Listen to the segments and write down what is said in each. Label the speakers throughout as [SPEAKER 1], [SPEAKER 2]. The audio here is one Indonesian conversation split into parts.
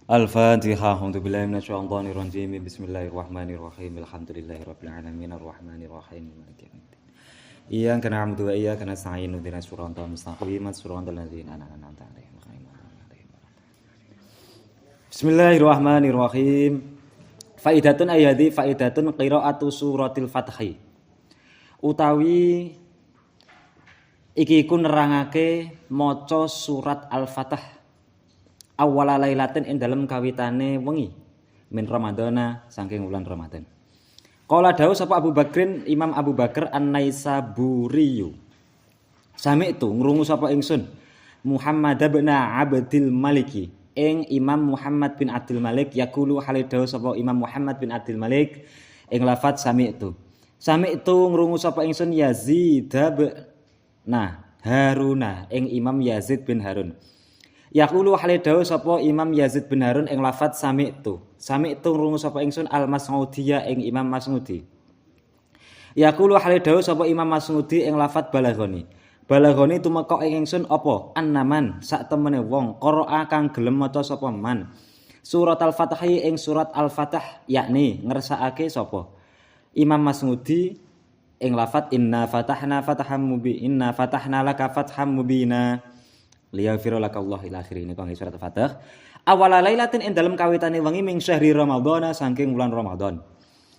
[SPEAKER 1] Al-Fatihah. A'udzubillahi minasyaitonir rajim. Bismillahirrahmanirrahim. Alhamdulillahirabbil alamin arrahmanirrahim maliki yaumiddin. Iyyaka na'budu wa iyyaka nasta'in. Ihdinas siratal mustaqim. Siratal ladzina an'amta 'alaihim ghairil maghdubi 'alaihim. Bismillahirrahmanirrahim. Faidatun ayadi faidatun qiraatu suratil Fathi. Utawi iki iku nerangake maca surat Al-Fatah. Awwala lailatin ing dalem kawitane wengi min Ramadana saking wulan Ramadan. Qala dawuh sapa Abu Bakrin Imam Abu Bakar An-Naisaburi. Sami itu ngrungu sapa ingsun Muhammad bin Abdul Maliki ing Imam Muhammad bin Abdul Malik yaqulu hale dawuh sapa Imam Muhammad bin Abdul Malik ing lafaz sami itu. Sami itu ngrungu sapa ingsun Yazid Haruna ing Imam Yazid bin Harun. Yaqulu hale dawuh sapa Imam Yazid bin Harun ing lafaz sami'tu. Sami'tu ngrungu sapa ingsun Al-Mas'udiyya ing Imam Mas'udi. Yaqulu hale dawuh sapa Imam Mas'udi ing lafaz balaghoni. Balaghoni tumeka ing ingsun apa? Annaman sak temene wong qira'a kang gelem maca sapa man. Surat Al-Fatih ing surat Al-Fatih yakni ngersakake sapa? Imam Mas'udi ing lafaz inna fatahna laka fatham mubina. Liyaghfira lakallahu ila akhir ini kang surat Al-Fatih. Awala lailatin ing dalem kawitane wengi ming syahri Ramadhana saking wulan Ramadan.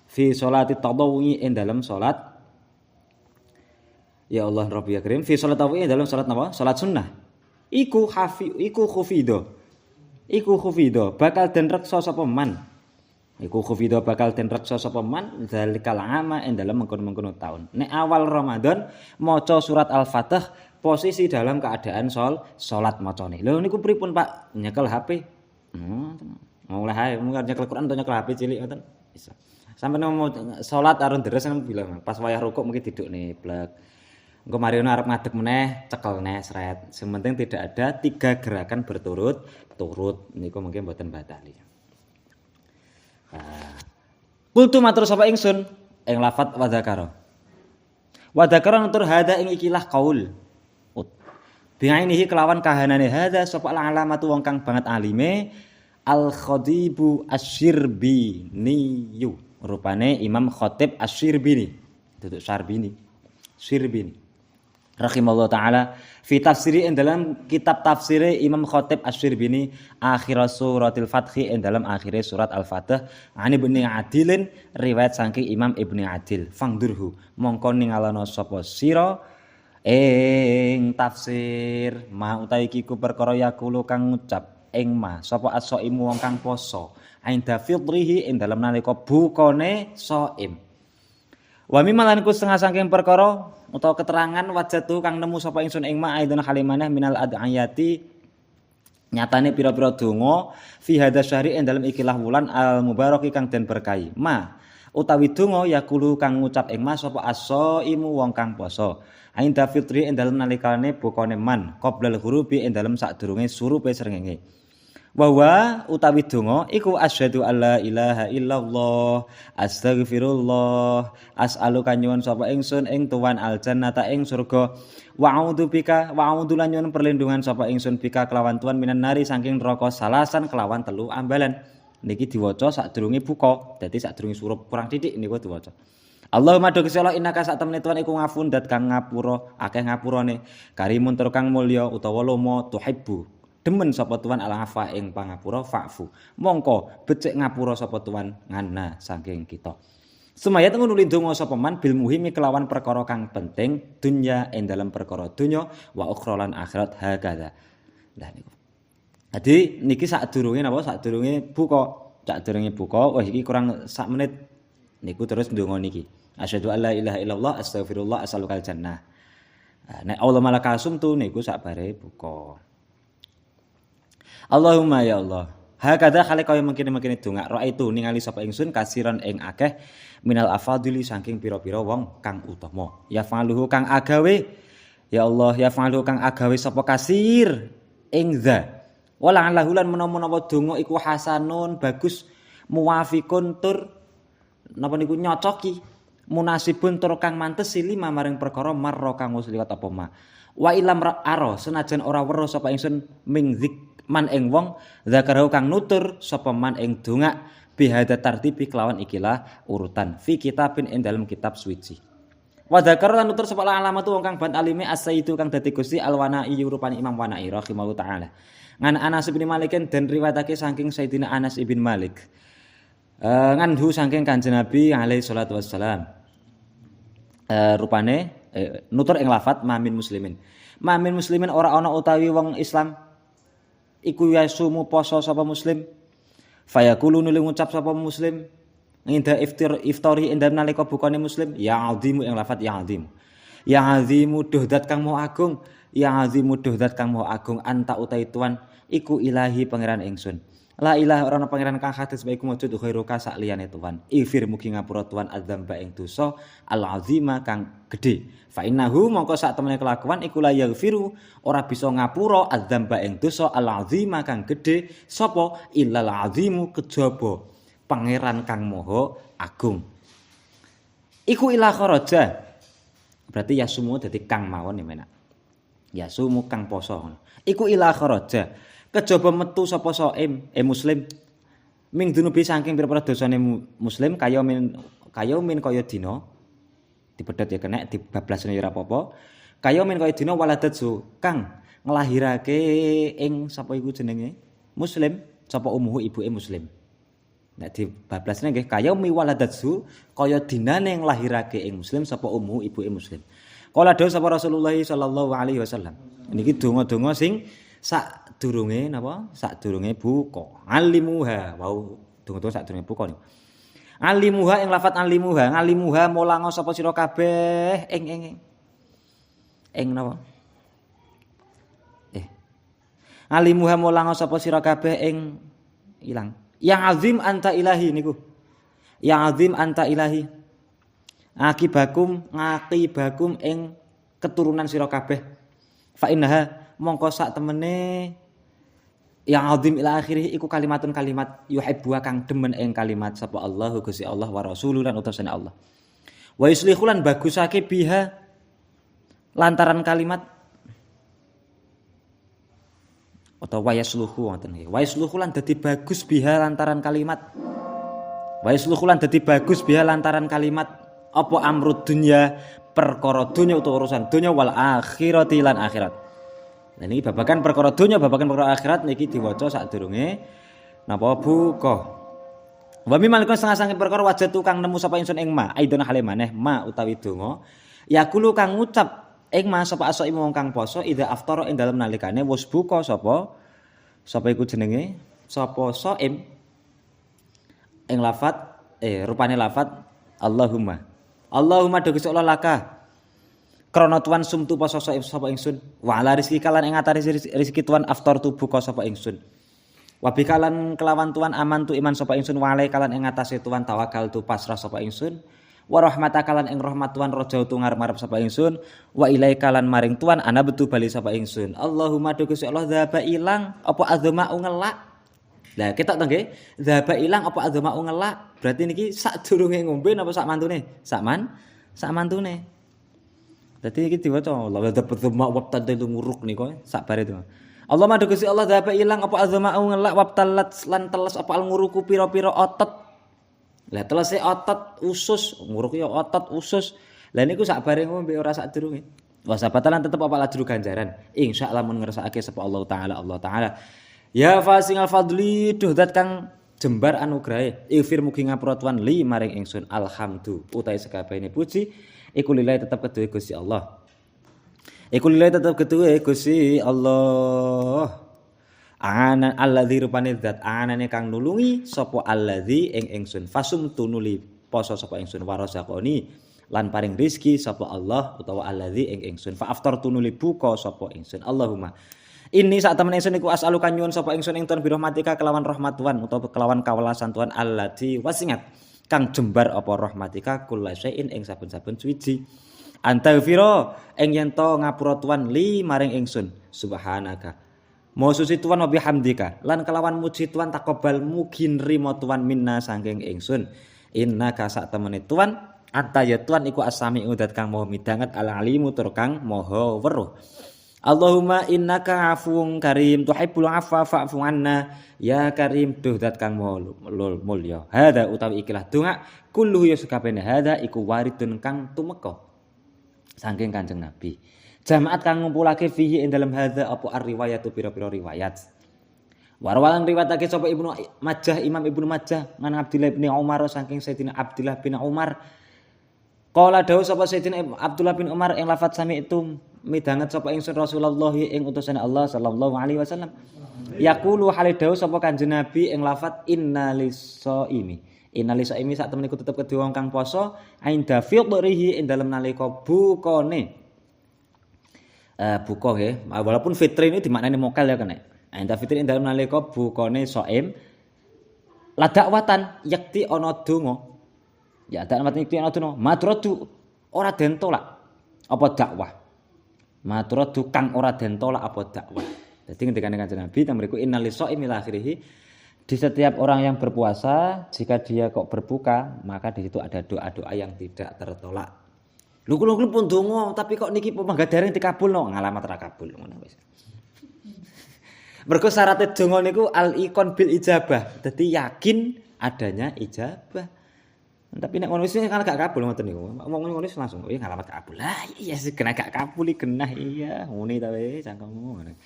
[SPEAKER 1] Fi sholati tadawwi ing dalem salat ya Allah Rabbi ya Karim fi sholat tadawwi ing dalem salat napa? Salat sunnah. Iku khufido. Iku khufido bakal den reksa sapa man. Iku khufido bakal den reksa sapa man zalikal ama ing dalem mengkono-mengkono taun. Nek awal Ramadan maca surat Al-Fatih posisi dalam keadaan salat macane. Lho niku pripun Pak? Nyekel HP. Mulai hae nyekel Quran atau nyekel HP cilik ngoten. Bisa. Sampai mau salat arun deres kan bilang pas wayah rukuk mungkin didukne blek. Engko mari ono arep ngadeg meneh cekel neh sret. Sementing tidak ada 3 gerakan berturut-turut niku mungkin mboten batali. Kultu matur sapa ingsun ing lafat wa dzakara. Wa dzakara nutur hada ing ikilah qaul. Bi'ainihi kelawan kahanane hadza sapa alamatu wong kang banget alime Al-Khadibu Asy-Syirbini. Rupane Imam Khatib Asy-Syirbini. Duduk Syirbini. Rahimallahu taala fi tafsiri ing dalam kitab tafsire Imam Khatib Asy-Syirbini akhir suratil Fathi ing dalam akhire surat Al-Fatih ani Ibnu Adilin riwayat saking Imam Ibnu Adil fangdurhu mongko ningalana sapa sira ing tafsir ma utawi iki ku perkara yakulu kang ngucap ing ma sapa as-shaimu wong kang poso ainda fidrihi ing dalem nalika bukane shaim wa mimalan ku setengah saking perkara utawa keterangan wajatu kang nemu sapa ingsun ing ma aidun halimanah minal ad'ayati nyatane pira-pira donga fi hadza syahri ing dalem ikilah wulan al mubaraki kang den berkahi ma utawi donga yakulu kang ngucap ing ma sapa as-shaimu wong kang poso ainda fitri ing dalem nalikane bukane man qoblal hurubi ing dalem sadurunge surupe srengenge wa utawi donga iku asyhadu alla ilaha illallah astaghfirullah as'aluka nyuwun sapa ingsun ing tuwan aljannata ing surga wa a'udzu bika wa a'udzu lan nyuwun perlindungan sapa ingsun bika kelawan tuwan minan nari saking neraka salasan kelawan 3 ambalan niki diwaca sadurunge buka dadi sadurunge surup kurang titik niku diwaca Allahumma do Gusti Allah innaka sak temene Tuhan iku ngafun dat kang ngapura akeh ngapurane karimun tur kang mulya utawa lomo tuhibbu demen sapa Tuhan al-afa ing pangapura fa'fu mongko becik ngapura sapa Tuhan ngana saking kita Sumayat ngono lindunga sapa man bil muhimi kelawan perkara kang penting dunya ing dalam perkara dunya wa ukhra lan akhirat hakadha lah niku dadi niki sadurunge napa sadurunge buka wah iki kurang sak menit niku terus ndonga niki asyhadu alla ilaha illallah astaghfirullah as'alukal jannah. Nek Allah malakasum tu niku sakbare buka. Allahumma ya Allah. Hakadha khale kaya mengkene-mengkene donga ra itu ningali sapa ingsun kasiran ing akeh minal afadili saking pira-pira wong kang utama. Ya fa'aluhu kang agawe ya Allah ya fa'aluhu kang agawe sapa kasir ing za. Wala alahulan menawa donga iku hasanun bagus muwafiqun tur napa niku nyocoki munasibun tur kang mantes lima maring perkara marra kang wis liwat apa ma wa ilam aro senajan ora weruh sapa ingsun ming man ing wong zakarahu kang nutur sapa man ing donga bihada tartibi kelawan ikilah urutan fi kitabin ing dalam kitab suci. Wa dzakara lan nutur sapa alamatu wong kang ban alime as-sayyidu kang dadi Gusti al-Wana'i rupane Imam Wana'i rahimahullahu taala. Ngan Anas bin Malik dan riwayatake saking Sayyidina Anas bin Malik. Nganhu saking Kanjeng Nabi alaihi salatu wassalam. Rupane nutur ing lafat mamin muslimin. Mamin muslimin ora ana utawi wong Islam iku yasumu poso sapa muslim. Fayaqulu nuli ngucap sapa muslim nginda iftari ing dalem nalika bukane muslim ya azimu ing lafat ya azim. Ya azimu duhdat kang mau agung, ya azimu duhdat kang mau agung anta utai tuan iku ilahi pangeran ingsun. La ilaha ora ana pangeran kang hadis bae iku mujud khairuka sak liyane tuan. Ifir mugi ngapura tuan adzamba ing dosa al azima kang gedhe. Fa innahu mongko sak temene kelakuan iku la yaghfiru ora bisa ngapura adzamba ing dosa al azima kang gedhe sapa illal azimu kejaba pangeran kang maha agung. Iku ila kharaja. Berarti yasumu dadi kang mawon menak. Yasumu kang poso ngono. Iku ila kharaja. Kejaba metu sapa saim muslim ming dunubi saking pira-pira dosane muslim kaya min kaya dina dipedhot ya kenek dibablasne ya ora apa-apa kaya min kaya dina waladatsu kang nglahirake ing sapa iku jenenge muslim sapa umuhu ibuke muslim nek dibablasne nggih kaya mi waladatsu kaya dinane nglahirake ing muslim sapa umuhu ibuke muslim kala dawuh sapa Rasulullah sallallahu alaihi wasallam niki donga-donga sing sadurunge napa? Sadurunge buka. Alimuha. Wau donga-donga sadurunge buka niku. Alimuha ing lafat alimuha, ngalimuha mulango sapa sira kabeh ing napa? Alimuha mulango sapa sira kabeh ing ilang. Ya azim anta ilahi niku. Ya azim anta ilahi. Akibakum ing keturunan sira kabeh. Fa innaha mongko sak temene yang azim ila akhirih iku kalimatun kalimat yuhibbu kang demen ing kalimat sapa Allah Gusti Allah wa rasuluh lan utusane Allah. Wa yuslihu lan bagusake biha lantaran kalimat utawa yasluhu ngoten nggih. Wa yuslihu lan dadi bagus biha lantaran kalimat. Wa yuslihu lan dadi bagus biha lantaran kalimat apa amrud dunya perkara dunya utawa urusan dunya wal akhirati lan akhirat. Nah ini babakan perkara dunya, babakan perkara akhirat niki diwaca sadurunge napa buka. Wa mimalikun setengah saking perkara wajah tukang nemu sapa ingsun ing ma, aidon hale maneh ma utawi donga. Yaqulu kang ngucap ing ma sapa asaimu wong kang poso idza aftara ing dalem nalikane wis buka sapa iku jenenge sapa saim ing lafat rupane lafat Allahumma. Allahumma do Gusti Allah laka krana tuan sumtu poso sapa ingsun wa ala rezeki kalan ing atase rezeki tuan aftar tu buka sapa ingsun wa bikalan kelawan tuan aman tu iman sapa ingsun wa ale kalan ing atase tuan tawakal tu pasrah sapa ingsun wa rahmata kalan ing rahmat tuan raja tu ngarep-arep sapa ingsun wa ilai kalan maring tuan ana betu bali sapa ingsun Allahumma do Gusti Allah dzaba ilang apa azma ngelak. Lah ketok to nggih dzaba ilang apa azma ngelak berarti niki sadurunge ngombe napa sak mantune sak mantune. Dadi iki diwaca Allah dzaba wabtadil nguruk niku sak bare itu. Allah madhe Gusti Allah dzaba ilang apa azma'u ngelak wabtalat lan teles apa al nguruku pira-pira otot. Lah telese otot usus, nguruk ya otot usus. Lah niku sak bare ngombe ora sak durunge. Wa sabatalan tetep apa lajur ganjaran. Insyaallah mun ngersakake sapa Allah taala. Ya fasingal fadli duh zat kang jembar anugrahe. Ifir mugi ngapura tuan li maring ingsun alhamdu utahe sekabehane puji iku lillahi tetep keduwe Gusti Allah. Iku lillahi tetep keduwe Gusti Allah. Anan alladzi rupane zat anane kang nulungi sapa alladzi ing ingsun fasum tunuli poso sapa ingsun warasaqoni lan paring rezeki sapa Allah utawa alladzi ing ingsun fa aftar tunuli buka sapa ingsun Allahumma ini sak temen ingsun iku as'aluka nyuwun sapa ingsun ing tuan birahmatika kelawan rahmat Tuhan utawa kelawan kawelasan Tuhan alladzi wasingat kang jembar apa rahmatika kullasyai'in ing saben-saben suci antaghfira ing yen to ngapura Tuhan li maring ingsun subhanaka mau suci Tuhan wa bihamdika lan kelawan muji Tuhan takobal mugi nrimo Tuhan minna saking ingsun innaka sak temene Tuhan anta ya Tuhan iku as-sami'u dat kang maha midanget al-alimu tur kang maha weruh Allahumma innaka afuwun karim tuhibbul afwa fa'fu anna ya karim duh zat kang mulya. Hadza utawi ikilah donga kulluhu ya sakabehane hadza iku waridun kang tumeka saking Kanjeng Nabi. Jamaat kang ngumpulake fihi ing dalem hadza apa ar-riwayatu pira-pira riwayat. Warwalan riwayatake sapa Ibnu Majah Imam Ibnu Majah ngan Abdullah bin Umar saking Sayyidina Abdullah bin Umar. Qala dawuh sapa Sayyidina Abdullah bin Umar ing lafaz sami itu midanget sapa ingsun Rasulullah ing utusane Allah sallallahu alaihi wasallam. Yaqulu hale dawuh sapa Kanjeng Nabi ing lafaz innalisaimi. Innalisaimi sak temene iku tetep kedhe wong kang poso ainda fidrihi ing dalem nalika bukane. Buka nggih, walaupun fitri ini dimaknani mokal ya kena. Ainda fitri ing dalem nalika bukane shaim la dakwatan yakti ana donga. Ya dak mati iki ana donga, matradu ora den tolak apa dakwah. Matradu kang ora den tolak apa dakwah. Jadi ketika Kanjeng Nabi tamriku innalisaimi ila akhirih di setiap orang yang berpuasa jika dia kok berbuka maka di situ ada doa-doa yang tidak tertolak. Lho kula pun donga tapi kok niki pemanggadare dikabulno ngalamat ra kabul ngono wis. Mergo syaratnya donga niku al-iqon bil ijabah. Dadi yakin adanya ijabah. Tapi nek ngono wis kan gak kabul ngoten niku. Ngomong ngono wis langsung ngalamat kabul. Lah iya sih kena gak kabul kena iya. Ngene ta wis cangkemmu ngono.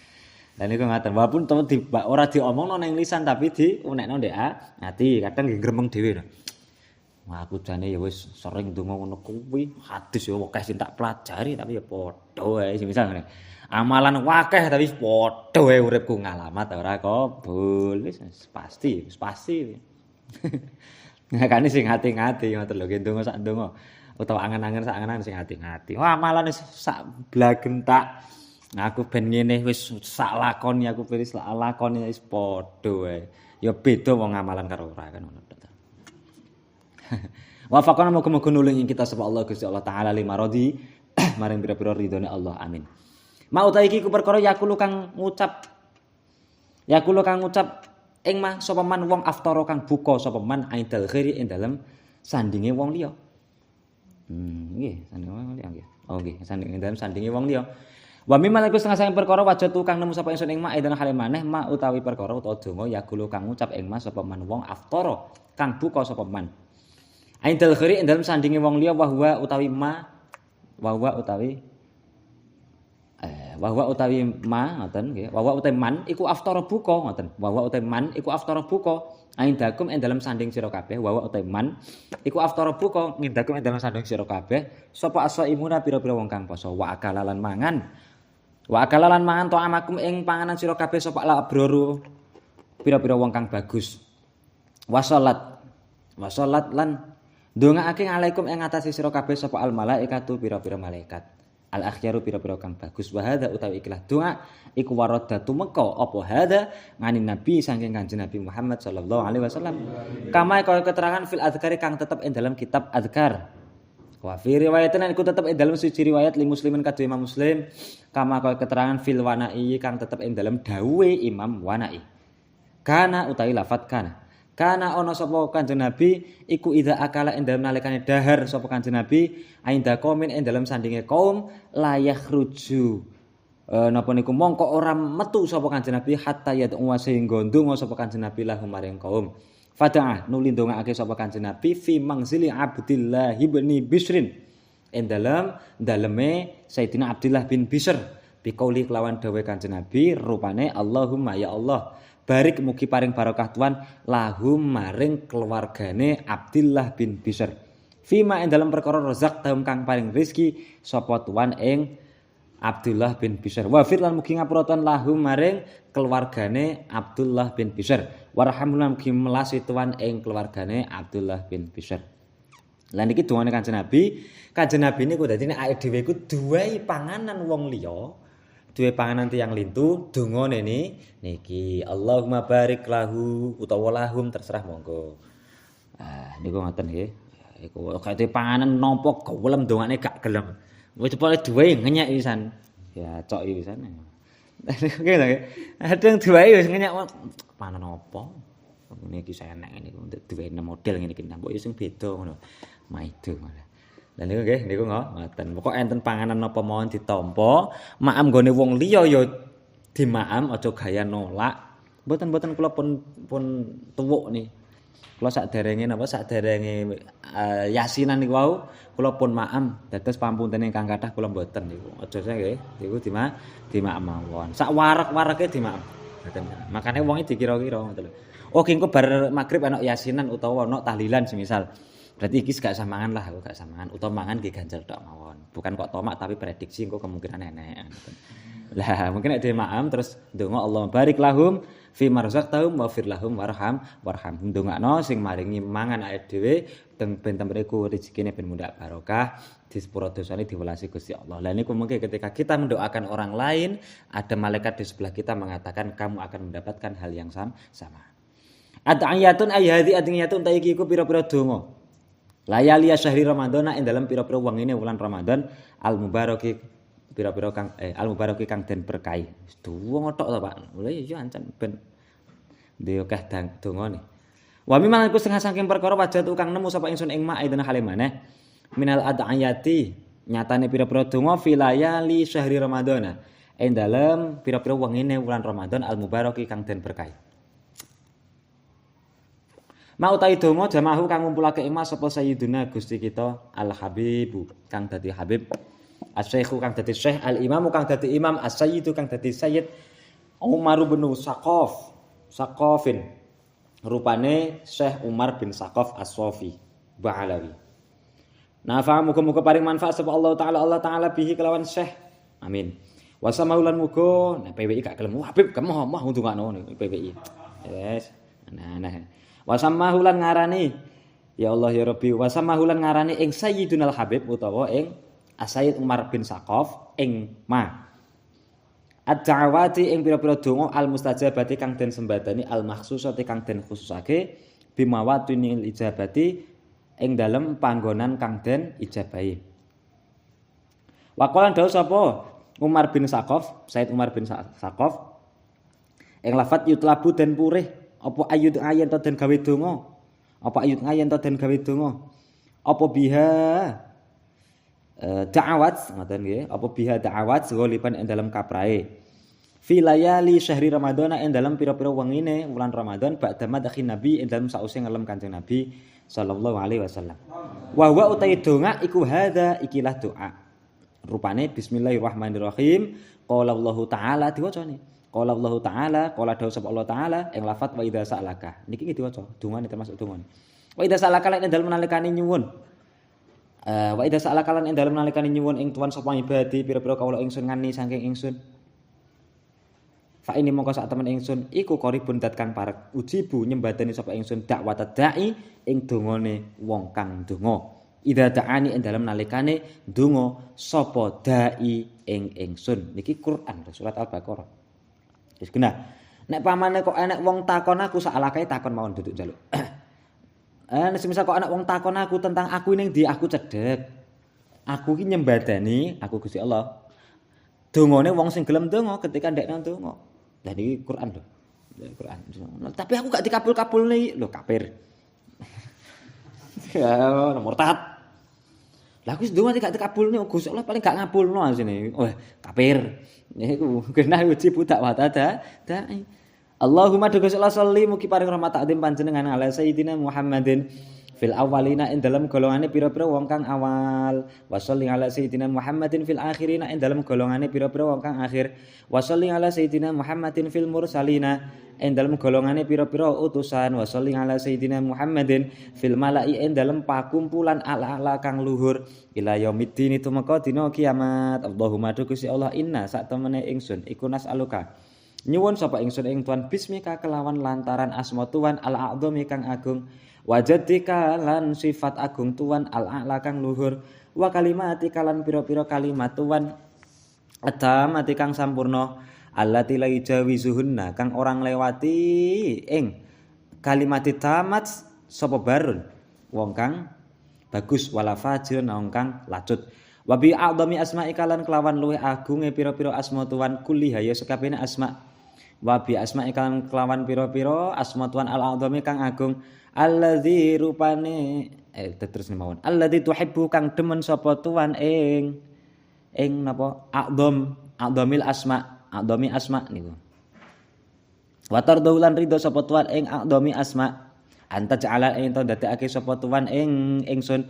[SPEAKER 1] Lah niku ngaten walaupun ora diomongno nang lisan tapi diunekno ndek ati. Kadang nggih gremeng dhewe lho. Wah aku jane ya wis sering ndonga ngono kuwi. Hadis ya akeh sing tak pelajari tapi ya padha wae misal ngene. Amalan wakeh tapi padha wae uripku ngalamat ora kabul. Wis pasti. Makane sing hati-hati ngoten lho ndonga sak ndonga utawa angen-angen sak angen sing hati-hati. Wah amalan wis sak blagentak. Nah aku ben ngene wis sak lakoni aku wis sak lakoni wis padha wae. Ya beda wong amalan karo ora kan ngono. Wa faqana muga-muga nulung kita sapa Allah Gusti Allah taala lima radhi maring pira-pira ridhone Allah amin. Mau ta iki ku perkara yakulu kang ngucap ing mah sapa man wong aftara kang buka sapa man aidal khairi ing dalem sandinge wong liya. Nggih, sandinge wong liya nggih. Oh nggih, sandinge dalem sandinge wong liya. Wa mimma laku setengah saking perkara wajatu kang nemu sapa ingsun ing ma edan hale maneh ma utawi perkara utawa donga yakulu kang ngucap ing mah sapa man wong aftara kang buka sapa man. Aidal khairi ing dalem sandinge wong liya wa huwa utawi ma ngoten nggih wa utawi man iku aftara buka ngoten wa utawi man iku aftara buka aindakum ing dalem sanding sira kabeh wa utawi man iku aftara buka ngindakum ing dalem sanding sira kabeh sapa asaimuna pira-pira wong kang poso wa akalalan mangan to amakum ing panganan sira kabeh sapa la abroru pira-pira wong kang bagus wasalat lan ndongaake alaikum ing atase sira kabeh sapa al malaikatu pira-pira malaikat al akhyaru pira-pira kang bagus wa hadza utawi ikhlas doa iku waradatu meka apa hadza nganing nabi saking Kanjeng Nabi Muhammad sallallahu alaihi wasallam kama kaya keterangan fil adzkari kang tetep ing dalam kitab adzkar wa fi riwayatin iku tetep ing dalam suci riwayat li muslimin kadhe Imam Muslim kama kaya keterangan fil wanai kang tetep ing dalam dawuhe Imam Wanai kana utawi lafat kana ana sapa Kanjeng Nabi iku idza akala ing dalem nalikane dahar sapa Kanjeng Nabi ainda qaumin ing dalem sandinge kaum la yakhruju napa niku mongko ora metu sapa Kanjeng Nabi hatta yad'u sehingga ndonga sapa Kanjeng Nabi lahum maring kaum fada'a nuli ndongaake sapa Kanjeng Nabi fi mangzili Abdillah bin Bisrin ing daleme Sayyidina Abdullah bin Bisr biqauli kelawan dawuh Kanjeng Nabi rupane Allahumma ya Allah barik mugi paring barokah Tuhan lahum maring keluargane Abdullah bin Bisr. Fima ing dalam perkara rezak taum kang paring rezeki sapa Tuhan ing Abdullah bin Bisr. Wa fir lan mugi ngapura Tuhan lahum maring keluargane Abdullah bin Bisr. Warhamna mugi melasi Tuhan ing keluargane Abdullah bin Bisr. Lan iki dongane Kanjeng Nabi. Kanjeng Nabi niku dadi nek awake dhewe iku duwe panganan wong liya duwe panganan tiyang lintu dongane niki Allahumma barik lahu utawa lahum terserah monggo. Niku ngoten nggih. Iku kate panganan nampa golem dongane gak gelem. Wis pokoke duwe ngenyek pisan. Ya cok iki pisan. Nggih lho. Adeng duwe wis ngenyek panen apa? Ngene iki saya enek niku duwe model ngene iki mbok sing beda ngono. Maido. Lah niku nggih niku ngoten. Pokok enten panganan napa mawon ditampa, maam nggone wong liya ya dimaam aja gaya nolak. Mboten kula pun tuwuk nih. Kula sakderenge yasinan niku wau kula pun maam dados pamunten ingkang kathah kula mboten niku. Aja nggih niku dimaam mawon. Sak warek-wareke dimaam. Mboten. Makane wonge dikira-kira ngoten lho. Oh engko bar magrib ana yasinan utawa ana tahlilan semisal. Berarti iki gak samangan lah, aku gak samangan. Utawa mangan nggih ganjel tok mawon. Bukan kok tomak tapi prediksi engko kemungkinan enek. Lah, mungkin nek maam terus ndonga Allah barik lahum fi marzaqtahum wa fir lahum warham. Ndongakno sing maringi mangan awake dhewe teng ben temriku rezekine ben mundhak barokah, disepuro dosane diwelasi Gusti Allah. Lah niku mungkin ketika kita mendoakan orang lain, ada malaikat di sebelah kita mengatakan kamu akan mendapatkan hal yang sama. Ad'iyatun ayhadi ad'iyatun ta iki iku pira-pira donga. Layali syahri Ramadhan ing dalam pira-pira wengine wulan Ramadan al mubaraki pira-pira kang al mubaraki kang den berkahi. Donga tok to, Pak. Lha iya ancen ben ndek akeh dongane. Wa mimman iku setengah saking perkara wajah tukang nemu sapa ingsun ing mak idene hale maneh minal ad'iyati nyatane pira-pira donga filayali syahri Ramadhan ing dalam pira-pira wengine wulan Ramadan al mubaraki kang den berkahi. Mau utahi donga jamahu kang ngumpulake emas sapa sayyiduna Gusti kita Al Habibu kang dadi Habib, Asy-Syaikhu kang dadi Syekh, Al Imamu kang dadi Imam, As-Sayyidu kang dadi Sayyid Umar bin Saqafin. Rupane Syekh Umar bin Saqaf As-Safi Ba'alawi. Nafa muga-muga paring manfaat sapa Allah taala bihi kelawan Syekh. Amin. Wa samaulan muga nah PWI gak gelem Habib kemoh ndongakno PWI. Yes. Nah. Wasamahulan ngarani ya Allah ya Rabbi wasamahulan ngarani ing Sayyidunal Habib utawa ing As-Sayyid Umar bin Saqaf ing ma ad-da'awati ing pira-pira donga al-mustajabati kang den sembadani al-makhsusati kang den khususake bimawatinil ijabati ing dalem panggonan kang den ijabahi. Waqalan dawuh sapa Umar bin Saqaf, Sayyid Umar bin Saqaf ing lafat yutlabu den purih apa ayut ayen to den gawe donga apa ayut ayen to den gawe donga apa biha da'awat ngoten nggih apa biha da'awat ghaliban ing dalam kaprae fi layali syahri Ramadhan ing dalam pira-pira wengine wulan Ramadan ba'da madakhin nabi ing dalam sause ngelem Kanjeng Nabi sallallahu alaihi wasallam wa huwa utai donga iku hadza ikilah doa rupane bismillahirrahmanirrahim qala Allah taala diwacane qala Allah taala qala dawuh sapa Allah taala ing lafat wa idza sa'alaka niki diwaca dungane termasuk dungane wa idza sa'alaka lan dalem nalikane nyuwun wa idza sa'alaka lan dalem nalikane nyuwun ing tuan sapa ibadi pira-pira kawula ingsun ngani saking ingsun fa ini mongko sak temen ingsun iku qaribun dat kang parek ujibu nyembadani sapa ingsun dakwat da'i ing dongane wong kang donga idza da'ani ing dalem nalikane donga sapa da'i ing ingsun niki Quran surat Al-Baqarah. Wis kena. Nek pamane kok enek wong takon aku sak alakae takon mawon duduk njaluk. Nek semisal kok enek wong takon aku tentang aku ning ndi aku cedhek. Aku iki nyembadani aku Gusti Allah. Dongane wong sing gelem donga ketika ndekne donga. Lah niki Quran lho. Quran. Tapi aku gak dikabul-kabulne lho kafir. Ya, murtad. Lah aku ndonga gak dikabulne Gusti Allah paling gak ngabulno asine. Wah, kafir. Niku kena uji budak watada da'i. Allahumma Gusti Allah sholli mugi paring rahmat ta'zim panjenengan ala sayyidina Muhammadin fil awwalina ing dalem golongane pira-pira wong kang awal. Wa sholli ala sayyidina Muhammadin fil akhirina ing dalem golongane pira-pira wong kang akhir. Wa sholli ala sayyidina Muhammadin fil mursalina ing dalem golongane pira-pira utusan. Wa sholli ala sayyidina Muhammadin fil mala'i ing dalem pakumpulan ala-ala kang luhur ila yaumiddin tumeka dina kiamat. Allahumma Gusti Allah inna sak temene ingsun iku nas'aluka nyuwun sapa ingsun ing Tuhan bismika kelawan lantaran asma Tuhan al-a'dzami kang agung wajadika lan sifat agung Tuhan al-a'la kang luhur wa kalimatika lan pira-pira kalimat Tuhan adamati kang sampurna allati la jawizuhunna kang orang lewati ing kalimat tamat sapa barun wong kang bagus wala fajir wong kang lacut wa bi a'dzami asma'ika lan kelawan luwih agunge pira-pira asma Tuhan kulli haya sakabehane asma wa bi asma'i kelawan pira-pira asma Tuhan al-a'zami kang agung alladzi rupane terus mawon alladzi tuhibbu kang demen sapa Tuhan ing napa a'dzamil a'dzami asma niku wa tardaulan ridho sapa Tuhan ing a'dzami asma anta ja'ala ento dadekake sapa Tuhan ing ingsun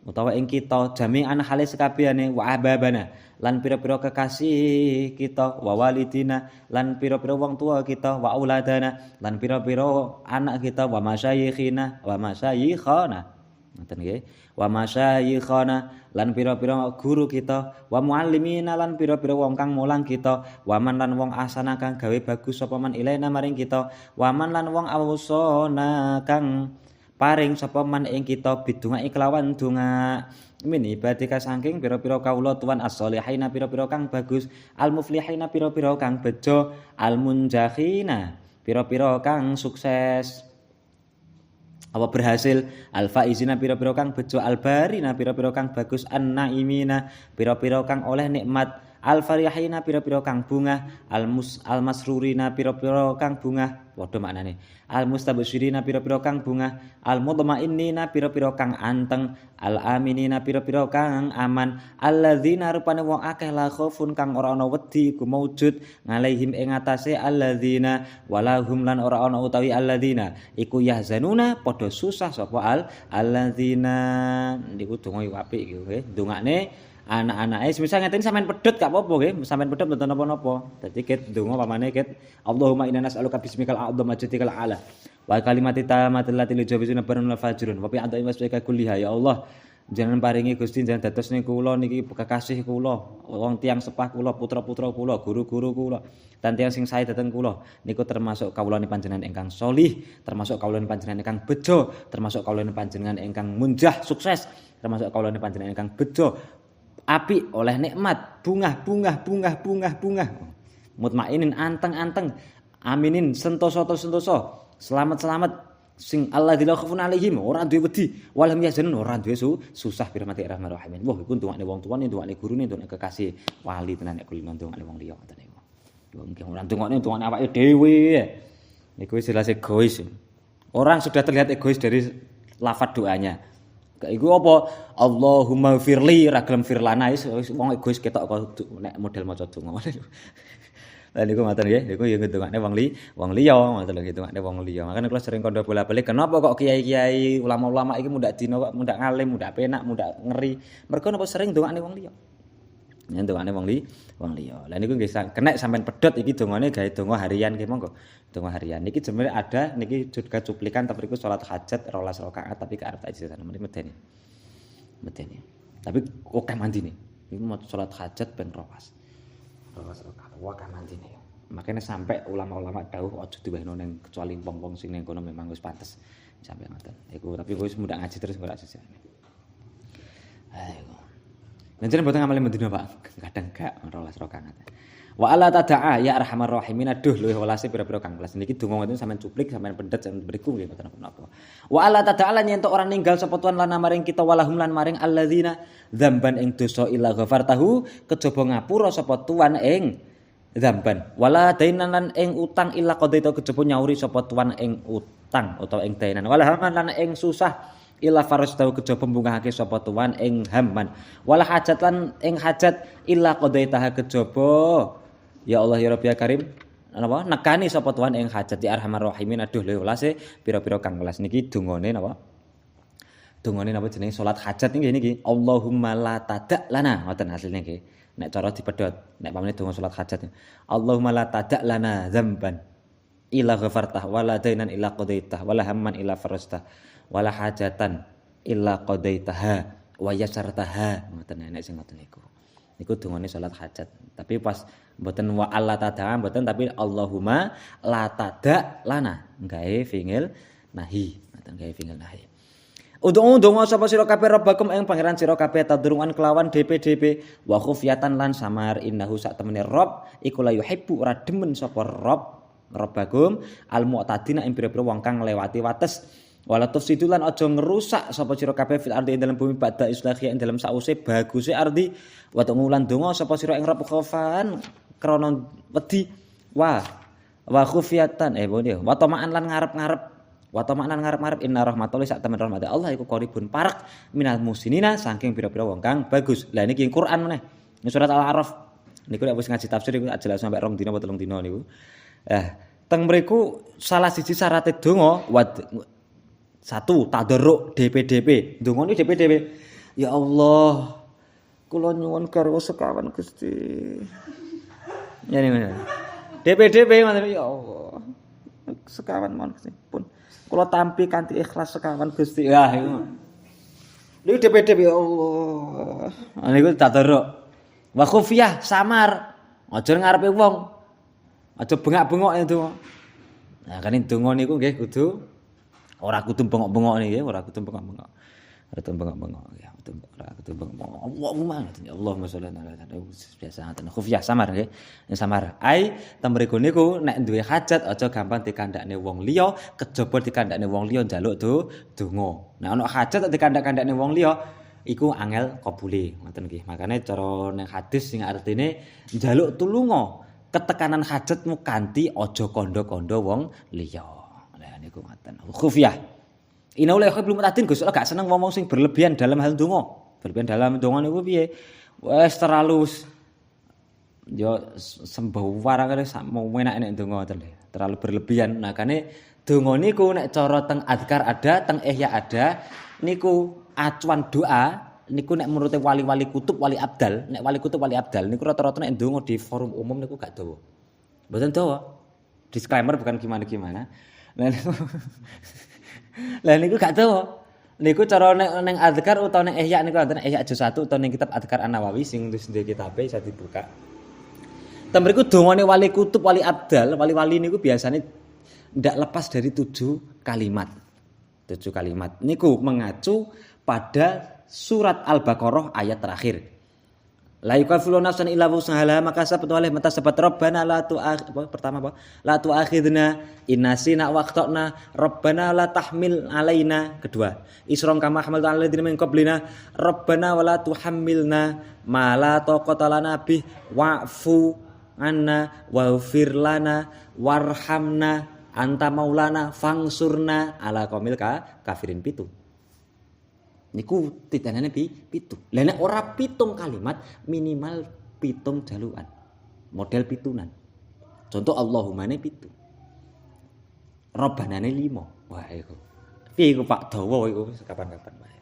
[SPEAKER 1] utawa ing kita jami'an hale sekabehane wa ababana lan pira-pira kekasih kita wa walidina lan pira-pira wong tua kita wa auladana lan pira-pira anak kita wa masyayikhina wa masyayikhana ngoten nggih wa masyayikhana lan pira-pira guru kita wa muallimina lan pira-pira wong kang mulang kita wa man lan wong asana kang gawe bagus sapa man ilaina maring kita wa man lan wong awsana kang paring sapa man ing kita bidunga iklawan donga mini badika saking pira-pira kawula tuan as-solihina pira-pira kang bagus al-muflihina pira-pira kang bejo al-munjahina pira-pira kang sukses apa berhasil al-faizina pira-pira kang bejo al-barina pira-pira kang bagus an-naimina pira-pira kang oleh nikmat al-farihina pira-pira kang bungah al-masrurina pira-pira kang bungah padha maknane al-mustabsyirina pira-pira kang bungah al-mutmainnina pira-pira kang anteng al-aminina pira-pira kang aman alladzina rupane wong akeh la khaufun kang ora ana wedi iku maujud ngalaihim ing atase alladzina walahum lan ora ana utawi alladzina iku yahzanuna padha susah sapa alladzina niku donga apik iki nggih dongane anak-anake semisal ngeten sampean pedhot gak apa-apa nggih sampean pedhot mboten napa-napa dadi ket donga pamane ket Allahumma inna nas'aluka bismikal a'dzam majidikal a'la wa kalimati tammatil lati lijabizuna barun fajrun wa bi antai wasbika kulliha ya Allah jenengan paringi Gusti jenengan dados ning kula niki kekasih kula wong tiyang sepah kula putra-putra kula guru-guru kula dan tiyang sing sae dhateng kula niku termasuk kawulane panjenengan ingkang solih termasuk kawulane panjenengan ingkang bejo termasuk kawulane panjenengan ingkang munjah sukses termasuk kawulane panjenengan ingkang bejo api oleh nikmat bungah mutmainin anteng aminin sentoso selamat sing alladzina khaufun alaihim ora duwe wedi walam yahzanun ora duwe susah birahmati rahmanir rahim wah iku ndongane wong tuane ndongane gurune ndongane kekasih wali tenan nek kulino ndongane wong liya ngoten niku nggih ora ndongane awake dhewe niku jelas egois orang sudah terlihat egois dari lafaz doanya. Iku apa? Allahumma firli ra gelem firlana wong egois ketok kok nek model maca donga. Lah niku ngoten nggih, niku ya ngedongakne wong liya, ngoten lho ngedongakne wong liya. Makane kula sering kandha bola-balik, kenapa kok kiai-kiai, ulama-ulama iki mundak dina kok mundak ngalim, mundak penak, mundak ngeri. Mergo napa sering ndongakne wong liya. Ya ndongakne wong liya. Lah niku nggih kenek sampean pedhot iki dongane gawe donga harian nggih monggo. Donga harian niki jenenge ada niki juga cuplikan tapi iku salat hajat 12 rakaat tapi karep tak ijazah medeni. Tapi oke mandine. Iku mau salat hajat ben 12 rakaat. Oke mandine. Makanya sampai ulama-ulama dawuh aja diwehno ning kecuali wong-wong sing ning kono memang wis pantes sampai ngoten. Iku tapi wis mudah ngaji terus ora sesane. Ayo. Nanti boten ngamali medina Pak. Kadang gak 12 rakaat. Wa ala tada'a ya arhamar rahimin aduh luwih welase pira-pira kang welas niki donga ngoten sampean cuplik sampean pendet sampean beriku nggih mboten napa. Wa ala tada'a lan yen ora ninggal sapa tuan lan maring kita walahum lan maring alladzina dzamban ing dosa illa ghafartahu kejaba ngapura sapa tuan ing dzamban wala dainan lan ing utang illa qadaita kejaba nyauri sapa tuan ing utang utawa ing dainan walahaman lan ing susah illa farastau kejaba pembungahake sapa tuan ing hamman wala hajat lan ing hajat illa qadaitaha kejaba ya Allah ya Rabbi ya Karim napa nekani sapa tuan ing hajat di arhamar rahimin aduh lho welase pira-pira kang welas niki dongane napa jenenge salat hajat niki Allahumma la tada' lana ngoten asline nggih nek cara dipedhot nek pamane donga salat hajat Allahumma la tada' lana dzamban illa ghafartah wala dainan illa qadaitah wala hamman illa farastah wala hajatan illa qadaitaha wa yasartaha ngoten nek sing ngoten niku dongane salat hajat tapi pas mboten wa alla tada mboten tapi Allahumma la tada lana gawe fi'il nahi ngoten gawe fi'il nahi donga sapa sira kabeh rabbakum ing pangeran sira kabeh tadrungan kelawan DP wa khufyatan lan samar innahu sak temene rob iku la yuhibbu ora demen sapa rabbakum al mu'tadina ing pira-pira wong kang nglewati wates wala tufsidu lan aja ngerusak sapa sira kabeh fil ardi ing dalem bumi badha islahi ing dalem sause baguse ardi wa ngulan donga sapa sira ing Rabb khaufan krana wedi wah Wa khufiyatan wa tama'an lan ngarep-ngarep. Wa tama'an lan ngarep-ngarep inna rahmatullahi sak temen rahmat Allah iku qaribun parek minal muhsinina saking pira-pira wong kang bagus. Lah niki Quran meneh. Surat Al-A'raf. Niku nek wis ngaji tafsir iku jelas sampai 2 dina apa 3 dina niku. Teng mriku salah siji syaraté donga satu tadarruk DPDP. Donga niku DPDP. Ya Allah, kula nyuwun garwa sekawan Gusti. Ya niku. DPDP ngoten ya Allah. Sekawan mawon Gusti. Pun kula tampi kanthi ikhlas sekawan Gusti. Ya iku. Niku DPDP ya Allah. Niku tadarruk. Wa khufiyah samar. Aja ngarepe wong. Aja bengak-bengok itu. Nah, kan donga niku nggih kudu ora kudu bengok-bengok niki, ora kudu bengok-bengok. Ora kudu bengok-bengok ya, ora kudu bengok-bengok. Allahumma Allahumma sholli ala biasa ngaten. Khufiyah samar nggih. Samar. Ai temriku niku nek duwe hajat aja gampang dikandakne wong liya, kejaba dikandakne wong liya njaluk donga. Nek ana hajat dikandak-kandakne wong liya iku angel kabule ngoten nggih. Makane cara ning hadis sing artine njaluk tulunga ketekanan hajatmu kanthi aja kandha-kandha wong liya. Lah niku ngoten. Khufiyah. Inaul belum tadin Gus gak seneng ngomong sing berlebihan dalam hal donga. Berlebihan dalam donga niku piye? Wes terlalu yo sembau warangane mau enak nek donga ngoten lho. Terlalu berlebihan. Makane donga niku nek cara teng azkar ada, teng ihya ada, niku acuan doa niku nek menurute wali-wali kutub wali abdal, nek wali kutub wali abdal niku rata-rata nek ndonga di forum umum niku gak dawa. Mboten dawa. Disclaimer bukan gimana-gimana. Lah niku gak dawa. Niku cara nek azkar utawa nek ihya niku wonten ihya juz 1 utawa ning kitab Adhkar An-Nawawi sing wis ndek kitabe bisa dibuka. Temriku dongane wali kutub wali abdal, wali-wali niku biasane ndak lepas dari 7 kalimat. 7 kalimat. Niku mengacu pada surat Al-Baqarah ayat terakhir. La yukafilu nafsan illa wus'aha maka sabtu alaihi matasabat rabbana la pertama apa? La tu'akhidna in nasina wa akhtana rabbana la tahmil alaina. Kedua, isron kama hamaltu 'alal ladzina min qablina rabbana wa la tuhammilna ma la taqata lana bih wa'fu anna waghfir lana warhamna anta maulana fangsurna ala qaumil kafirin pitu. Niku titanane pitu. Lah nek ora pitung kalimat minimal pitung jalukan. Model pitunan. Contoh Allahumane pitu. Robbanane 5. Wah iku. Piye iku Pak dawa iku kapan-kapan wae.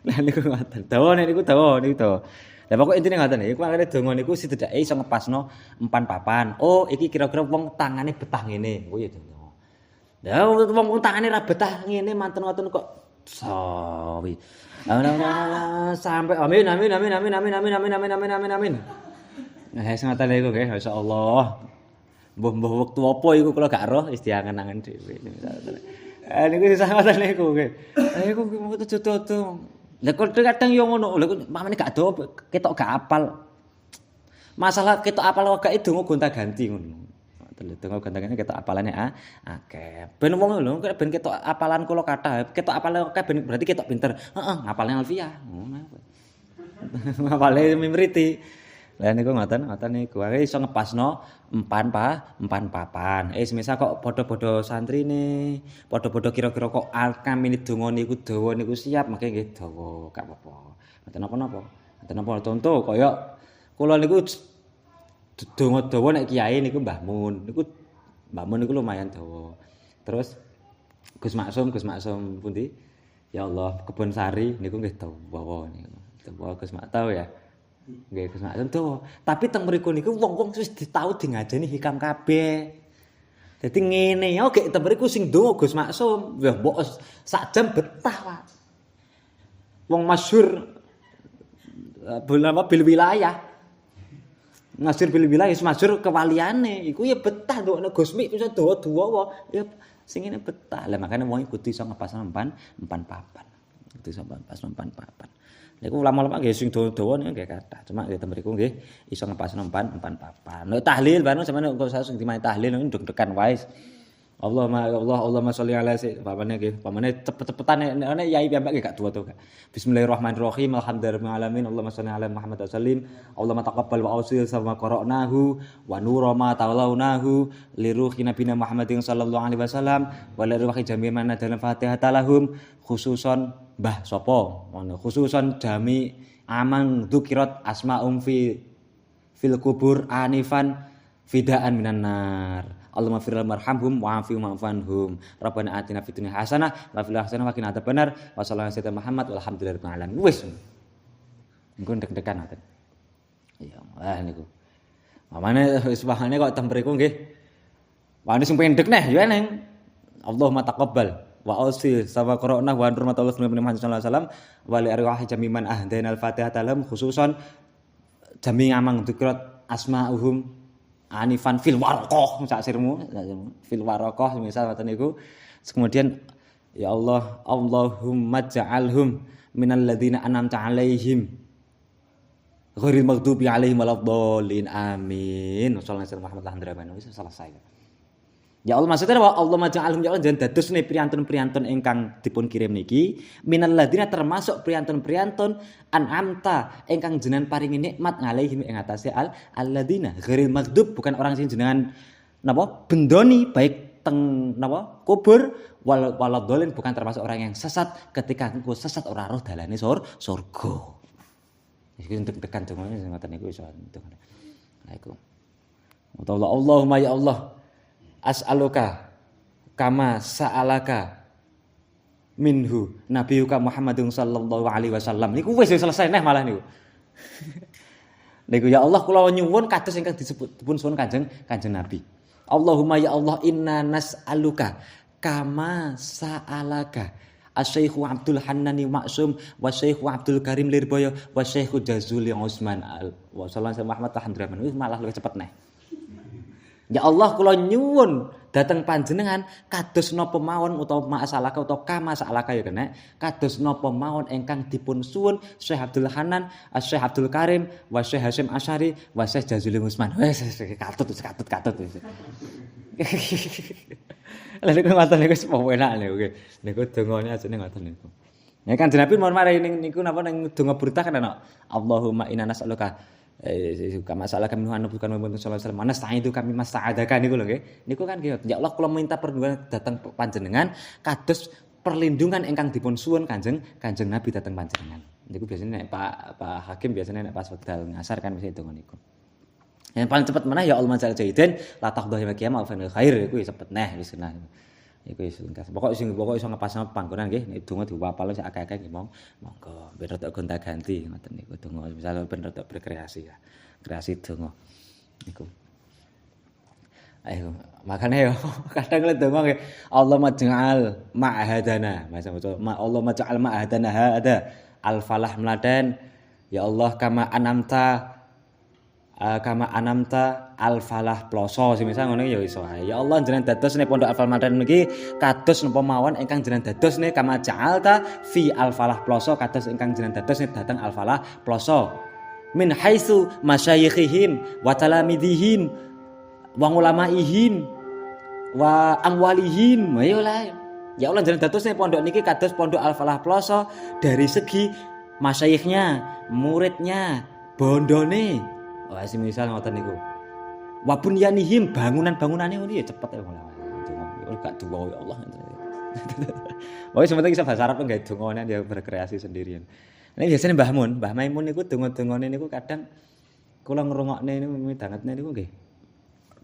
[SPEAKER 1] Lah niku ngoten. Dawa niku dawa. Lah pokoke intine ngoten iku makane donga niku setidake iso ngepasno empan papan. Oh, iki kira-kira wong tangane betah ngene. Oh ya donga. Lah wong tangane ra betah ngene manten ngoten kok sawi. Sampai amin. Nah, sing ngoten niku nggih masyaallah. Mbah wektu apa iku kula gak roh wis diangen-angen dhewe. Niku sing ngoten niku nggih. Iku jodoh. Lah kok kadang yo ngono. Lha kok mamane gak do ketok gak apal. Masalah ketok apal gak donga gonta-ganti ngono. Donga gonta-ganti ketok apalane akeh. Ben wong lho ben ketok apalan kula kathah. Ketok apale akeh ben berarti ketok pinter. Heeh, ngapalne alfiah. Ngono. Ngapale mimriti. Lah niku ngoten niku. Wae iso ngepasno empan papan. Semisal kok padha-padha santrine, padha-padha kira-kira kok kamine donga niku dawa niku siap, mangke nggih dawa, gak apa-apa. Mboten napa-napa. Mboten napa contoh kaya kula niku donga dawa nek kiai niku Mbah Mun. Mbah Mun niku lumayan dawa. Terus Gus Maksum pundi? Ya Allah, Kebon Sari niku nggih dawa niku. Dawa Gus Mak tau ya. Nggih Gus Maksum dawa. Tapi teng mriku niku wong-wong wis ditau ngajeni hikam kabeh. Dadi ngene ya gek teng mriku sing donga Gus Maksum, wah mbok sak jam betah, Pak. Wong masyhur bil wilayah. Masyhur bil wilayah masyhur kewaliane. Iku ya betah ndokne Gus Mik iso dawa-dawa ya sing ngene betah. Lah makane wong kudu iso ngepasno empan papan. Kudu iso ngepasno empan papan. Niku ulama-ulama nggih sing dawa-dawa niku nggih kathah. Cuma nggih temriku nggih iso ngepasno empan papan. Nek tahlil bareng sampeyan kok sing dimain tahlil niku ndek-dekan wae. Allahumma sholli ala pamane nggih, pamane cepet-cepetan nek yai piyambak nggih gak tuwa-tuwa gak. Bismillahirrahmanirrahim. Alhamdulillahirabbil alamin. Allahumma sholli ala Muhammad wa sallim. Allahumma taqabbal wa awsil sama qara'nahu wa nura ma talawnahu li ruhi nabiyina Muhammadin sallallahu alaihi wasallam wa li ruhi jami' man dalam Fatihah talahum khususon Mbah sapa ngono khususon jami aman dzukirat asma'um fil kubur anifan fidaan minan nar. Allahumma firil marhamhum wa afi ma'fanhum. Rabbana atina fid dunya hasanah wa fil akhirati hasanah wa qina adzabannar. Wa sallallahu alaihi wasallam Muhammad walhamdulillahirabbil alamin. Wis. Engko deg-degan ngoten. Iya, niku. Mamane wis wahane kok tempriku nggih. Wani sing pendek neh ya neng. Allahumma taqabbal wa ausil sawa qara'na wa hurmatul Muhammad sallallahu alaihi wasallam wa li arwahi jami'an ahdainal Fatihah talam khususan jami amang dzikrat asma'uhum anifan fil waraqah sak sirmu fil waraqah misal ngoten niku. Kemudian ya Allah Allahumma ja'alhum minal ladzina an'amta 'alaihim ghairil maghdubi 'alaihim waladdallin amin. Sallallahu alaihi wasallam wis selesai. Ya Allah maksudnya bahwa Allah maja'alhum ya Allah jangan dadosne priyantun-priyantun ingkang dipun kirim niki minal ladzina termasuk priyantun-priyantun an'amta ingkang jenengan paringi nikmat ngalaihim ing atase alladzina ghairil maghdub bukan orang sing jenengan napa bendoni baik teng napa kubur waladhdallin bukan termasuk orang yang sesat ketika engko sesat ora roh dalane surga. Iki untuk tekan dongane ngoten niku iso. Nah iku. Allahumma ya Allah as'aluka kama sa'alaka minhu nabiyuka Muhammadun sallallahu alaihi wasallam. Niku wis selesai neh malah niku. Niku ya Allah kula nyuwun kados ingkang dipun suwun Kanjeng Nabi. Allahumma ya Allah inna nas'aluka kama sa'alaka Asy-Syaikh Abdul Hannani Maksum wa Syekh Abdul Karim Lirboyo wa Syekh Jazuli Utsman wa sallallahu Muhammad alhamdulillah. Wis malah luwih cepet neh. Ya Allah kula nyuwun dhateng panjenengan kados napa mawon utawa masalaka utawa kama salaka ya kena kados napa mawon ingkang dipun suwun Syekh Abdul Hanan, Syekh Abdul Karim, wa Syekh Hasyim Asy'ari, wa Syekh Jazuli Utsman. Wis katut. Lha niku ngoten niku sepo enak niku. Niku dongane ajene ngoten niku. Nek Kanjeng Nabi mohon mari niku napa ning donga berita kan ana Allahumma inna nas'aluka masalah kami nuhun bukan Muhammad sallallahu alaihi wasallam. Nasta'in itu kami masta'adakan niku lho nggih. Niku kan nggih. Ya Allah kula minta perlindungan dhateng panjenengan kados perlindungan ingkang dipun suwun Kanjeng Nabi dhateng panjenengan. Niku biasanya nek Pak Hakim biasanya nek pas wekdal ngasar kan mesti donga niku. Yang paling cepet meneh ya Allah majal jaiden la taqdahi wa qiyamah fa khair iku cepet neh wis kena. Iku wis ringkas. Pokoke iso ngepasno panggonan nggih nek donga diwapal sak akeh-akeh nggih monggo ben rada gonta-ganti ngoten niku donga misal ben rada berkreasi ya. Kreasi donga niku. Ayo makane yo kadang le donga nggih Allah maj'al ma'hadana masa Allah maj'al ma'hadana hada al falah mladen ya Allah kama anamta al falah ploso semisal ngono ya iso ae. Ya Allah jenengan dadosne pondok Al Falah niki kados napa mawon ingkang jenengan dadosne kama ja'alta fi al falah ploso kados ingkang jenengan dadosne dhateng al falah ploso min haitsu masyayikhihim wa talamidihim wa ulamaihim wa amwalihim. Ayo lah. Ya Allah jenengan dadosne pondok niki kados pondok al falah ploso dari segi masyayikhnya, muridnya, bondone. Wah, semisal ngoten niku. Wa bunyanihim bangunan-bangunane ngono ya cepet ya malah. Gak duwa ya Allah. Pokoke sebentar bisa bahasa Arab nggak dongane dia berkreasi sendirian. Ini biasanya Mbah Maimun niku donga-dongane niku kadang kula ngrungokne niku midangetne niku nggih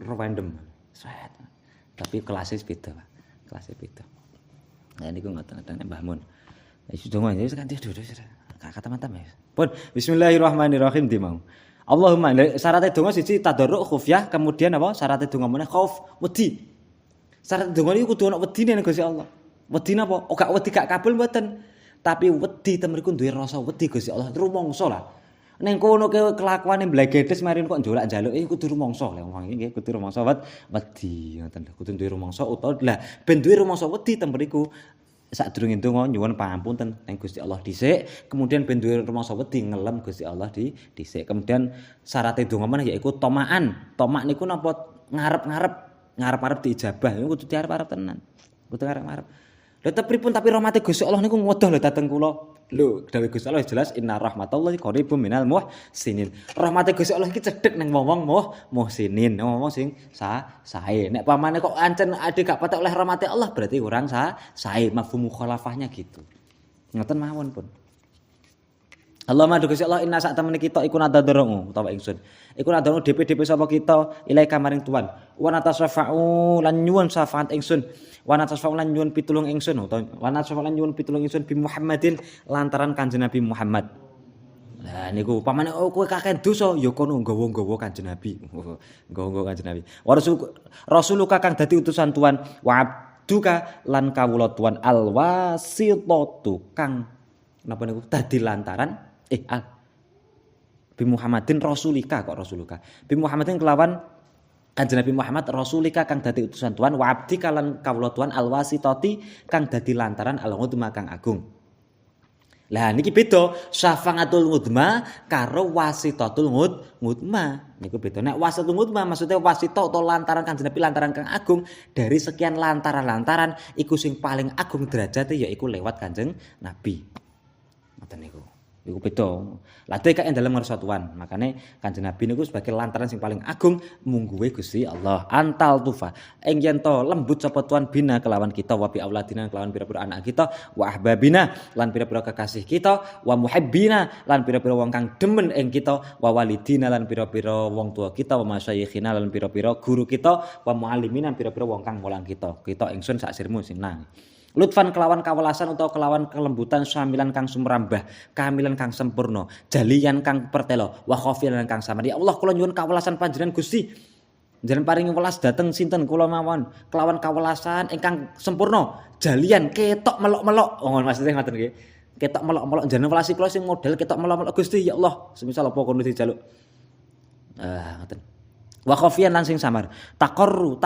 [SPEAKER 1] random. Sret. Tapi kelasnya beda, Pak. Kelasnya beda. Nah niku ngoten Mbah Mun. Wis donga ya kan duduk kata mantap ya. Pun bismillahirrahmanirrahim di mau. Allahumma syaratnya donga siji tadarruk khufyah kemudian apa syaratnya donga meneh khauf wedi. Syarat donga niku kudu ana wedine ning Gusti Allah. Wedi napa? Oh gak wedi gak kabul mboten. Tapi wedi temriku duwe rasa wedi Gusti Allah rumangsa lah. Ning kono kelakuane mblegedes mari kok njolak njaluk iki kudu rumangsa lha wong iki nggih kudu rumangsa wedi ngoten kudu duwe rumangsa utawa lah ben duwe rumangsa wedi temriku sadurunge donga nyuwun pangapunten ning Gusti Allah dhisik, kemudian ben duwe rumangsa wedi ngelem Gusti Allah dhisik. Kemudian syaratnya donga meneh yaiku tomaan. Tomak niku napa ngarep-ngarep ngarep-arep diijabah, kudu diarep-arep tenan. Kudu ngarep-arep. Lha pripun tapi rahmate Gusti Allah niku ngodoh lho dateng kula. Lho, dawuh Gusti Allah jelas inna rahmatallahi qaribum minal muhsinin. Rahmate Gusti Allah iki cedhek ning wong-wong muhsinin, wong-wong sing sae. Nek pamane kok ancen ade gak patek oleh rahmate Allah berarti kurang sae. Mafhum mukhalafahnya gitu. Ngoten mawon pun. Allahumma Gusti Allah inna sak temene kita iku nadadrungu utawa ingsun. Iku nadadrungu DP sapa kita ilaika maring Tuhan. Wa natasrafa'u lan nyuwun syafaat ingsun. Wa natasrafa'u lan nyuwun pitulung ingsun utawa wa natasrafa'u lan nyuwun pitulung ingsun bi Muhammadin lantaran Kanjeng Nabi Muhammad. Lah niku pamane kowe kakek dosa ya kono nggawa-nggawa Kanjeng Nabi. Nggawa-nggawa Kanjeng Nabi. Wa rasuluka kang dadi utusan Tuhan wa abduka lan kawula Tuhan alwasitatu kang napa niku dadi lantaran bi Muhammadin rasulika kok rasulika. Bi Muhammadin kelawan Kanjeng Nabi Muhammad rasulika kang dadi utusan Tuhan wa abdika lan kawula Tuhan alwasitati kang dadi lantaran al-ngudma kang agung. Lah niki beda syafa'atul ngudma karo wasitatul ngudma. Niku beda. Nek wasitatul ngudma maksudnya wasita utawa lantaran Kanjeng Nabi lantaran kang agung dari sekian lantaran-lantaran iku sing paling agung derajate yaiku lewat Kanjeng Nabi. Ngoten niku. Iku beda. Lah dek ing dalem ngarsa Tuhan. Makane Kanjeng Nabi niku sebagai lantaran sing paling agung mungguhe Gusti Allah. Antal tufa. Ing yen to lembut sapa Tuhan bina kelawan kita wa bi auladina kelawan pira-pira anak kita wa ahbabina lan pira-pira kekasih kita wa muhibbina lan pira-pira wong kang demen ing kita wa walidina lan pira-pira wong tua kita wa masyayikhina lan pira-pira guru kita wa muallimina pira-pira wong kang mulang kita. Kita ingsun sak sirmu sinang. Lutfan kelawan kawelasan utawa kelawan kelembutan samilan kang sumrambah, kamilan kang sempurna, jalian kang pertelo, wa khafilan kang samar. Ya Allah kula nyuwun kawelasan panjenengan Gusti. Jenengan paringi welas dhateng sinten kula mawon, kelawan kawelasan ingkang sempurna, jalian ketok melok-melok. Oh maksudnya ngoten nggih. Ketok melok-melok jenengan welasi kula sing model ketok melok-melok Gusti ya Allah, semisal apa kono dijaluk. Ngoten. Wa khafiyan lan sing samar taqarru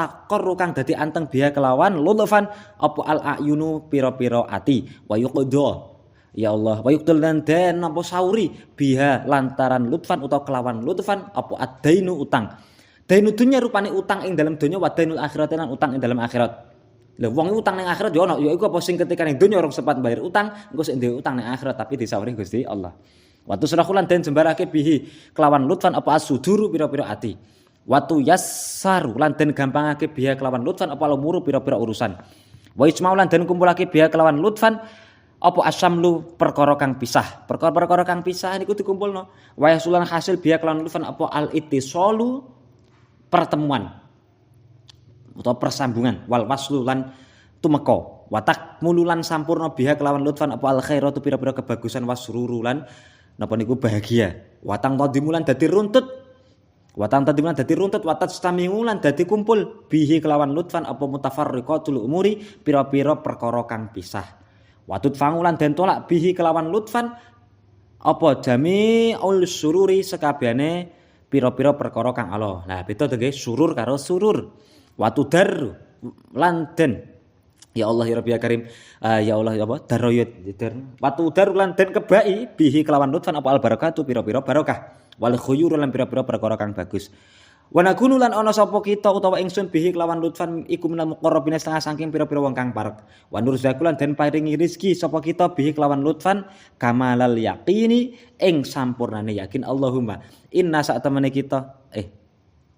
[SPEAKER 1] kang dadi anteng biya kelawan lutfan apa al ayunu pira-pira ati wa yuqda ya Allah wa yuqdul lan den apa sauri biha lantaran lutfan utawa kelawan lutfan apa adainu utang dainu dunya rupane utang ing dalam donya wa dainul akhirat lan utang ing dalam akhirat. Lha wong utang ning akhirat ya ono ya iku apa sing ketika ning donya ora sempat bayar utang engko sik ndek utang ning akhirat tapi disauri Gusti Allah. Wa tusrahulan den jembarake bihi kelawan lutfan apa asuduru pira-pira ati. Watu yassaru lan den gampangake biya kelawan lutfan apa lumuru pira-pira urusan. Wa ismau lan den kumpulake biya kelawan lutfan apa asamlu perkara kang pisah. Perkara-perkara kang pisah niku dikumpulno. Wa yasulan hasil biya kelawan lutfan apa al ittisalu pertemuan utawa persambungan wal waslu lan tumeka. Wa takmulu lan sampurna biya kelawan lutfan apa al khairatu pira-pira kebagusan wasruru lan napa niku bahagia. Watang tadimulan dadi runtut Watang tadimulan dadi runtut watat stamiulan dadi kumpul bihi kelawan lutfan apa mutafarriqatul umuri pira-pira perkara kang pisah. Watut fangulan den tolak bihi kelawan lutfan apa jami'ul sururi sekabehane pira-pira perkara kang Allah. Nah beda to nggih surur karo surur. Watudar lan den ya Allah ya Rabbi ya Karim ya Allah ya apa daroyut watudar lan den kebai bihi kelawan lutfan apa al barakatu pira-pira barokah. Wal khuyur lan pira-pira perkara kang bagus. Wa nakunu lan ana sapa kita utawa ingsun bihi kelawan lutfan iku minal muqarrabina setengah saking pira-pira wong kang parek. Wa nurzakulan den paringi rezeki sapa kita bihi kelawan lutfan kamalal yaqini ing sampurnane yakin Allahumma inna sak temene kita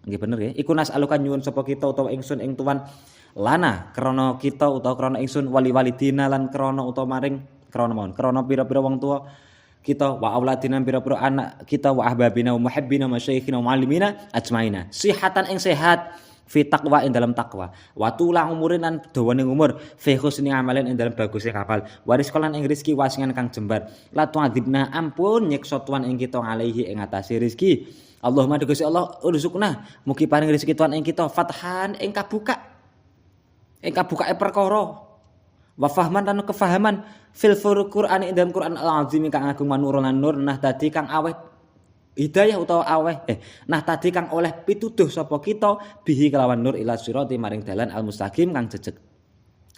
[SPEAKER 1] nggih bener ya iku nas'alukan nyuwun sapa kita utawa ingsun ing Tuhan lana krana kita utawa krana ingsun wali walidina lan krana utawa maring krana pira-pira wong tua kita wa auladina pira-pira anak kita wa ahbabina wa muhibbina wa masyayikhina wa muallimina ajmaina sihatan ing sehat fi taqwa ing dalam takwa wa tula umurin lan dawane umur fi husni amalen ing dalam bagusé kapal waris kolan ing rezeki wasingan kang jembar la tu'adzibna ampun nyiksa tuan ing kita alaihi ing atase rezeki Allahumma Gusti Allah urzukna mugi paring rezeki tuan ing kita fathan ing kabukae perkara wa fahman lan kefahaman fil Qur'an ing dalam Qur'an al-azim kang agung manur lan nur nah tadi kang aweh hidayah utawa aweh nah tadi kang oleh pituduh sapa kita bihi kelawan nur ila sirati maring dalan al-mustaqim kang jejeg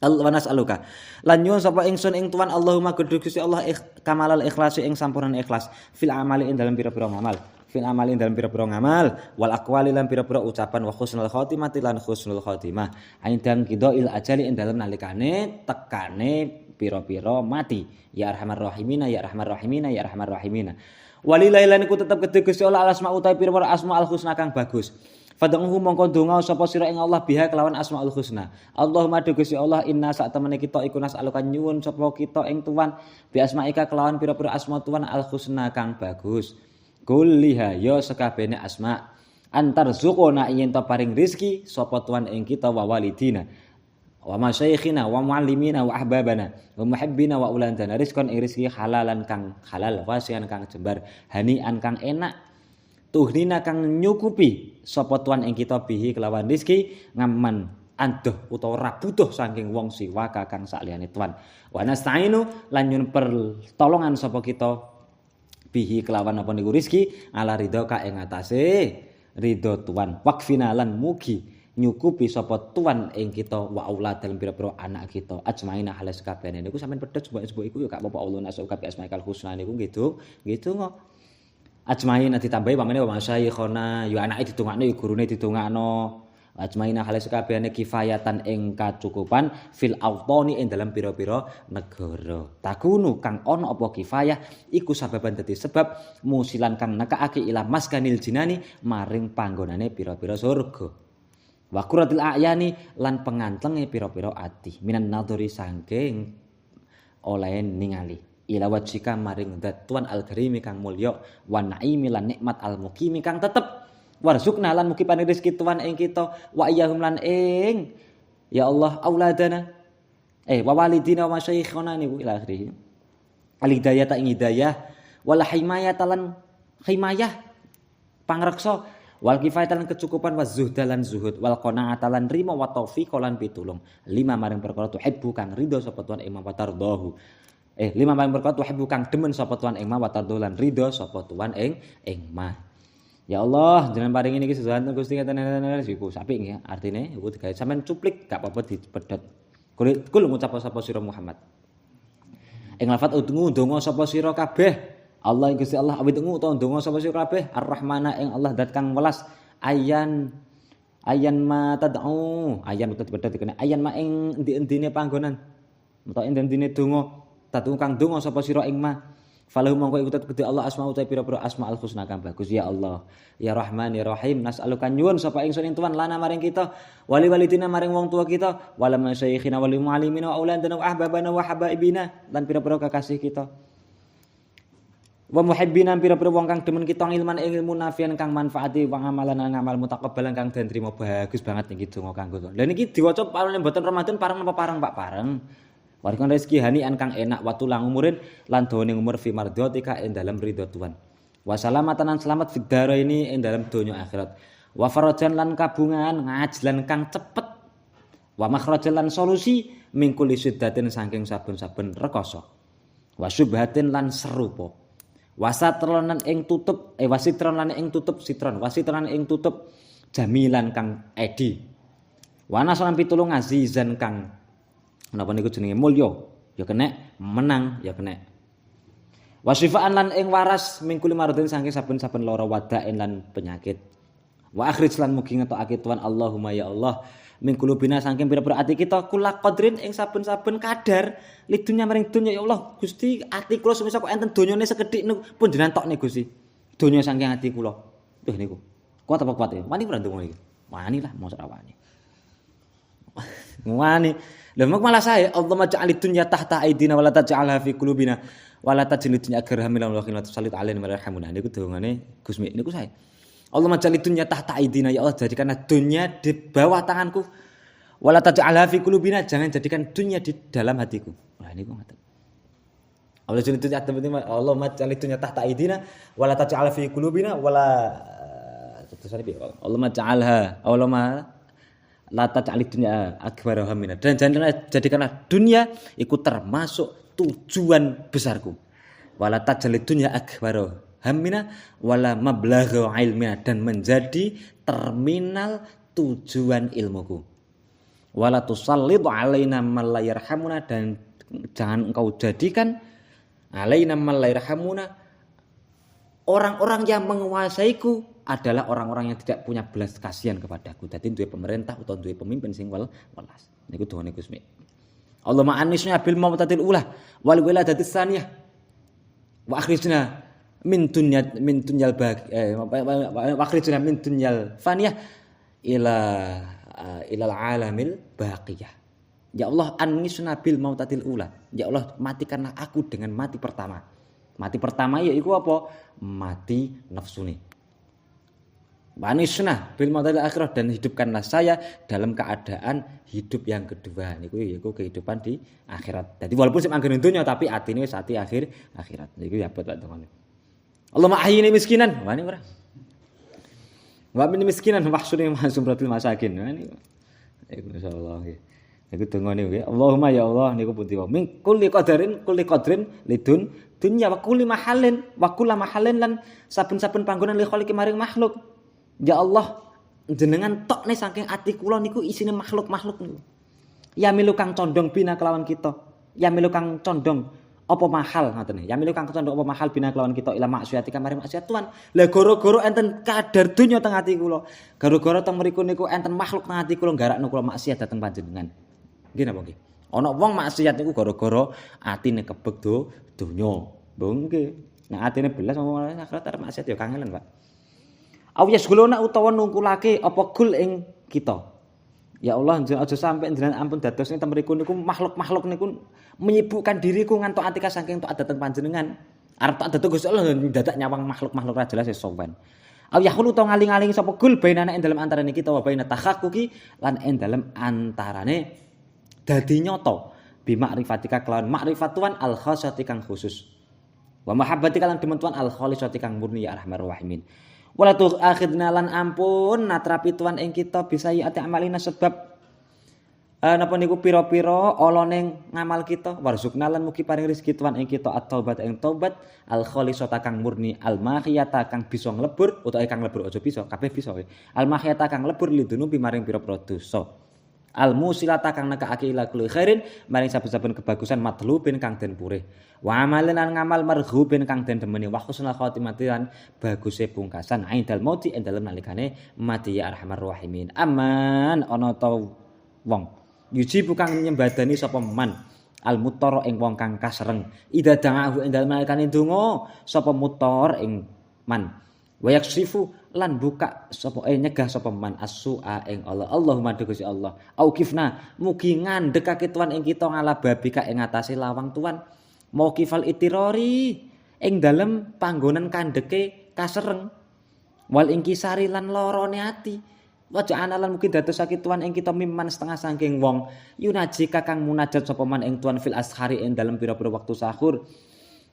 [SPEAKER 1] wa nas'aluka lan nyuwun sapa ingsun ing Tuhan Allahumma Gusti Allah kamalal ikhlasi ing sampurna ikhlas fil amali ing dalam pira-pira amal fil amali dalam pira-pira ngamal wal aqwali lan pira-pira ucapan wa husnul khotimah lan husnul khotimah aindang qidail ajali ing dalam nalikane tekane pira-pira mati ya arhamar rahimina ya arhamar rahimina ya arhamar rahimina walillahi lan iku tetep gedhe Gusti Allah asma utawi pira-pira asmaul husna kang bagus. Fad'uhu mongko donga sapa sira ing Allah biha kelawan asmaul husna. Allahumma Gusti Allah inna sak temene kita iku nas'aluka nyuwun sapa kita ing Tuhan bi asmaika kelawan pira-pira asma Tuhan al husna kang bagus. Kulliha ya sakabehane asma antar zuqona yen to paring rezeki sapa Tuhan ing kita wa walidina wa masyayikhina wa muallimina wa ahbabana wa muhibbina wa ulandana rizqan ing rezeki halalan kang halal wasian kang jembar hanian kang enak tuhnina kang nyukupi sapa tuan ing kita bihi kelawan rezeki ngaman adoh utawa ora butuh saking wong siwaka kang sakliyane tuan wa nasta'inu lan nyun pertolongan sapa kita bihi kelawan apa niku rezeki ala ridho ka ing atase ridho tuan waqfina lan mugi nyukupi sapa tuan ing kita wa aulad dalam pira-pira anak kita ajmaina halas kabehane niku sampean pedhot sebab iku ya gak apa-apa Allah nasuka bi asmaikal husna niku gitu kok ajmaina ditambahi pamane wa masyayikhona ya anake ditungakno ya gurune ditungakno ajmaina halis kabehane kifayatan ing kacukupan fil autoni ing dalam pira-pira negara takunu kang ana apa kifayah iku sababan dadi sebab musilan kang nekakake ila maskanil jinani maring panggonane pira-pira surga wa quratil a'yani lan pengantenge pira-pira ati minan nadhuri saking oleh ningali ila wajika maring zat tuan al-karimi kang mulya wa naimi lan nikmat al-muqimi kang tetep warzuqna lan mugi paring rezeki tuan ing kita wa iyyahum lan ing ya Allah auladana wa walidina wa masyayikhana niku ila akhirih al hidayah ta ing hidayah wal himayah lan himayah pangreksa wal kifayah lan kecukupan wa zuhda lan zuhud wal qanaah lan rima wa taufiq lan pitulung lima maring perkara tuhibbu kang ridho sapa tuan ing mawatardahu lima maring perkara tuhibbu kang demen sapa tuan ing mawatardahu lan ridho sapa tuan ing ma ya Allah jenengan paring niki sesuatu Gusti ngaten iku sapi nggih artine iku digawe sampean cuplik gak apa-apa dipedhot kul ngucap sapa sira Muhammad ing lafat ndonga sapa sira kabeh Allah Gusti Allah awit utawa ndonga sapa sira kabeh Ar-Rahmana ing Allah zat kang welas ayan ma tad'u ayan uta dipedhot dikene ayan ma ing endi-endine panggonan utawa endi-endine donga tad'u kang donga sapa sira ing ma falahu mongko iku gede Allah asma uta pira-pira asmaul husna kang bagus ya Allah ya Rahman ya Rahim nas'aluka nyuwun sapa ingsun ing Tuhan lana maring kita wali walidina maring wong tua kita wala masyayikhina wal muallimina wa auladana wa ahbabana wa habaibina lan pira-pira kekasih kita wa muhibbina pira-pira wong kang demen kita ilman ilmu nafian kang manfaati wa amalan ngamal mutakabbalan kang den trima bagus banget niki donga kanggo. Lah niki diwaca pareng mboten Ramadan pareng napa pareng Pak pareng. Waringkan rezeki hanian kang enak watu lang umurin lan dawane umur fi mardhatika ing dalam ridho Tuhan. Wa salamatan lan selamat fid ini ing dalam donya akhirat. Wa farajan lan kabungan ngajlan kang cepet. Wa makhrajan lan solusi min kulli syiddatin saking saben-saben rekoso. Wa syubhatin lan serupa. Wasitron lan ing tutup wasitron ing tutup jamilan kang edi wana salam pitulung azizan kang napa niku jenenge mulya ya kena menang ya kena wasifaan lan ing waras mingkuli marudin saking saben-saben lara wadain lan penyakit wa akhrij lan mugi ngetokake Tuhan Allahumma ya Allah mingkulu bina saking pira-pira ati kita kula qadrin ing saben-saben kadar lidunya maring dunya ya Allah Gusti ati kula semisal kok enten donyane sekedhik niku pun jenengan tokne Gusti donya saking ati kula niku kuat apa kuat ya wani ora ndonga iki wani lah mosok wani wani lha malah saya Allah maj'alid dunya tahta aidina wala taj'alha fi qulubina wala taj'alid dunya agarhamilan wa qina tusallit alaina marhamuna niku dongane Gus Mik niku saya Allah maj'alid dunya tahta aidina ya Allah jadikanlah dunya di bawah tanganku wala taj'alha fi qulubina jangan jadikan dunya di dalam hatiku nah niku ngoten Allah jadikan dunya Allah maj'alid dunya tahta aidina wala taj'alha fi qulubina wala tersane piye Allah maj'alha Allah ma la taj'alid dunya akbar hamina dan jadikanlah dunia iku termasuk tujuan besarku wala taj'alid dunya akbar hamina wala mablagha ilmina dan menjadi terminal tujuan ilmuku wala tusallid alaina man la yarhamuna dan jangan engkau jadikan alaina man la yarhamuna orang-orang yang menguasaiku adalah orang-orang yang tidak punya belas kasihan kepadaku. Dadi duwe pemerintah utawa duwe pemimpin sing welas. Niku dongane Gus Mi. Allahumma anisna bil mawtatil ula wal wiladatis tsaniyah. Wa akhrijna min dunyal wa akhrijna min dunyal faniyah ilal alamil baqiyah. Ya Allah anisna bil mawtatil ula. Ya Allah matikanlah aku dengan mati pertama. Mati pertama yaiku apa? Mati nafsune. Wanisna bil mautil akhirah dan hidupkanlah saya dalam keadaan hidup yang kedua. Niku yaiku kehidupan di akhirat. Jadi walaupun sing manggen dunya tapi atine wis ati akhirat. Niku ya Pak Tongone. Allahumma ahyini miskinan. Wah niku ora. Wa min miskinan wahsuni ma sumratil masakin. Nah niku. Iku insyaallah nggih. Niku dongane nggih. Allahumma ya Allah niku pundi wae. Min kulli qadrin lidun dunya wa kulli mahallin wa kullu mahallin lan saben-saben panggonan li khaliqi maring makhluk. Ya Allah, jenengan tok nih saking ati kula niku isine makhluk-makhluk niku. Ya milu kang condong bina kelawan kita. Ya milu kang condong apa mahal ngoten. Ya milu kang condong apa mahal bina kelawan kita ila maksiati kamari maksiat Tuhan. Lah goro-goro enten kadar donya teng ati kula. Goro-goro teng mriku niku enten makhluk teng ati kula garakno kula maksiat dhateng panjenengan. Nggih napa nggih? Ana wong maksiat niku goro-goro atine kebek donya. Nggih. Nek atine belas wong akhirat arep maksiat ya kangelan, Pak. Awyas gulona utawa nungkulake apa gul ing kita. Ya Allah, aja sampai jenengan ampun dados ing temriku niku makhluk-makhluk niku menyibukkan diriku ngantuk atika saking tok dateng panjenengan. Arep tak dados Gusti Allah dadak nyawang makhluk-makhluk ra jelas sowan. Awyahul utawa ngaling-aling sapa gul bainana ing dalem antarane kita wa baina takhakkuki lan ing dalem antarane dadi nyata bi ma'rifatika kelawan makrifat Tuhan al khassati kang khusus. Wa mahabbatika lan demen Tuhan al khalisati kang murni ya arhamar rahimin. Wala tu akhidna lan ampun natrapi Tuhan ing kita bisa ati amalina sebab napa niku pira-pira ala ning ngamal kita warzukna lan mugi paring rezeki Tuhan ing kita at-taubat ing taubat al khalisata kang murni al mahiyata kang bisa nglebur utawa kang nglebur aja bisa kabeh bisa al mahiyata kang nglebur lidunubi maring pira-pira dosa al musilata kang nekake ila kulli khairin maring saben-saben kebagusan matlubin kang den purih wa amalan lan ngamal marghubin kang den demeni wa husnul khotimati lan baguse pungkasan aidal mauti ing dalem nalikane mati ya arhamar rahimin aman ana ta wong yuji kang nyembadani sapa man al mutara ing wong kang kasreng ida da'ahu ing dalem nalikane donga sapa mutar ing man wa yaksifu lan buka sapa nyegah sapa man as-su'a ing Allah Allahumma Gusti Allah auqifna mugi ngandhekake Tuhan ing kita ngala babika ing atase lawang Tuhan mauqifal itirori ing dalem panggonan kandheke kasereng wal ingkisari lan lorone ati waja analan mugi dadosake Tuhan ing kita mimman setengah saking wong yunaji kakang munajat sapa man ing Tuhan fil ashari ing dalem pira-pira waktu sahur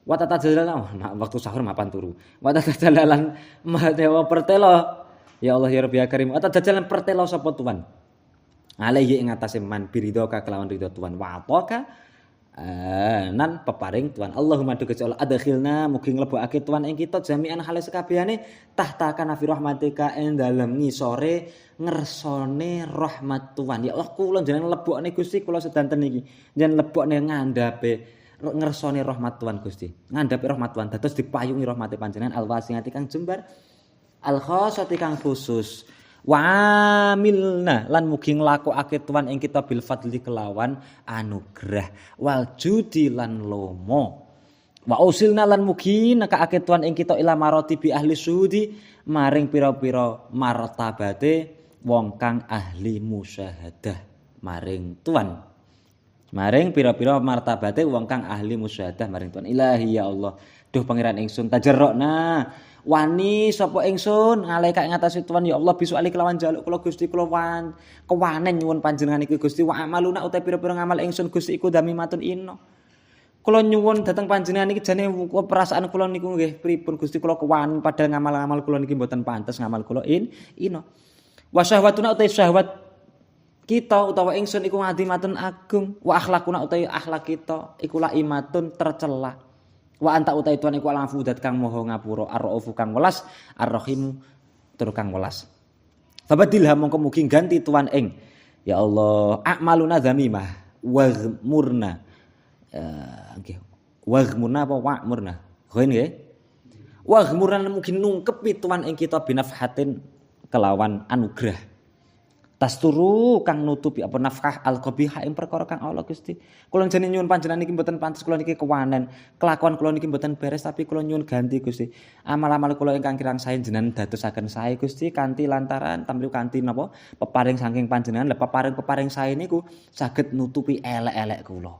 [SPEAKER 1] wa tatajallalan waktu sahur mapan turu wa tatajallalan madewa pertelo ya Allah ya Rabbi ya Karim wa tatajallalan pertelo sapa Tuhan alaihi ing atase man biridho ka kelawan ridho Tuhan wa ataka nan peparing Tuhan Allahumma Gusti Allah adkhilna mugi nglebokake Tuhan ing kita jami'an hale sekabehane tahta kana fi rahmatika ing dalem ngisore ngersone rahmat Tuhan ya Allah kula jenengan lebokne Gusti kula sedanten iki jenengan lebokne ngandhape ngersone rahmat Tuhan Gusti ngandhapi rahmat Tuhan dados dipayungi rahmate panjenengan al-wasiati kang jembar al-khassati kang khusus wa amilna lan mugi nglakokake Tuhan ing kita bil fadli kelawan anugerah wal judi lan lomo wa usilna lan mugi nekake Tuhan ing kita ila marati bi ahli syuhudi maring pira-pira martabate wong kang ahli musyahadah maring Tuhan maring pira-pira martabate wong kang ahli musyahadah maring Tuhan ilahi ya Allah duh pangeran ingsun tajarrokna wani sapa ingsun ngaleka ing atase Tuhan ya Allah bisu ali kelawan jaluk kula Gusti kula kewanen nyuwun panjenengan iki Gusti wa amaluna uta pira-pira ngamal ingsun Gusti iku damimatun inna kula nyuwun dhateng panjenengan iki jane perasaan kula niku nggih pripun Gusti kula kewanen padahal ngamal-ngamal kula niki mboten pantes ngamal kula inna wa syahwatuna uta syahwat kita utawa ingsun iku ngadimatun agung wa akhlakuna utawi akhlak kita iku laimatun tercela wa anta utawi Tuhan iku al-afudat kang maha ngapura ar-raufu kang welas ar-rahimu tur kang welas fabadilha mongko mugi ganti Tuhan ing ya Allah a'maluna dzamimah waghmurna nggih waghmurna apa wa'murna ghoen nggih Wa ghmuran mungkin nungkepi tuan ing kita binafhatin kelawan anugerah. Tasturu kang nutupi apa nafkah al-qabihah ing perkara kang Allah Gusti. Kula jeneng nyuwun panjenengan niki mboten pantes kula niki kewanen. Kelakuan kula niki mboten beres tapi kula nyuwun ganti Gusti. Amal-amal kula ingkang kirang sae jenengan dadosaken sae Gusti kanthi lantaran tamriku kanthi napa peparing saking panjenengan. Lah peparing-peparing sae niku saged nutupi elek-elek kula.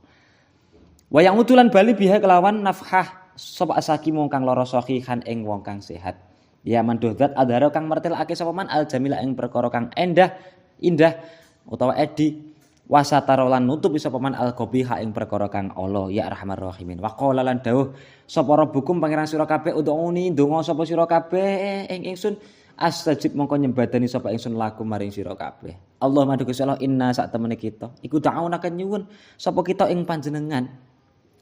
[SPEAKER 1] Wayang utulan bali biha kelawan nafkah sapa asaki mung kang lara sahihan ing wong kang sehat. Ya mandodat adhara kang mertelake sapa man al jamila ing perkara kang indah utawa edi wasatarolan nutup sapa man al-qabiha ing perkara kang Allah ya arhamar rahimin wa qala lan dawuh sapa rabbukum pangeran sira kabeh udhuni ndonga sapa sira kabeh ing ingsun astajib mongko nyembadani sapa ingsun laku maring sira kabeh Allah madhu Gusti Allah inna sak temene kita iku ta'awunaken nyuwun sapa kita ing panjenengan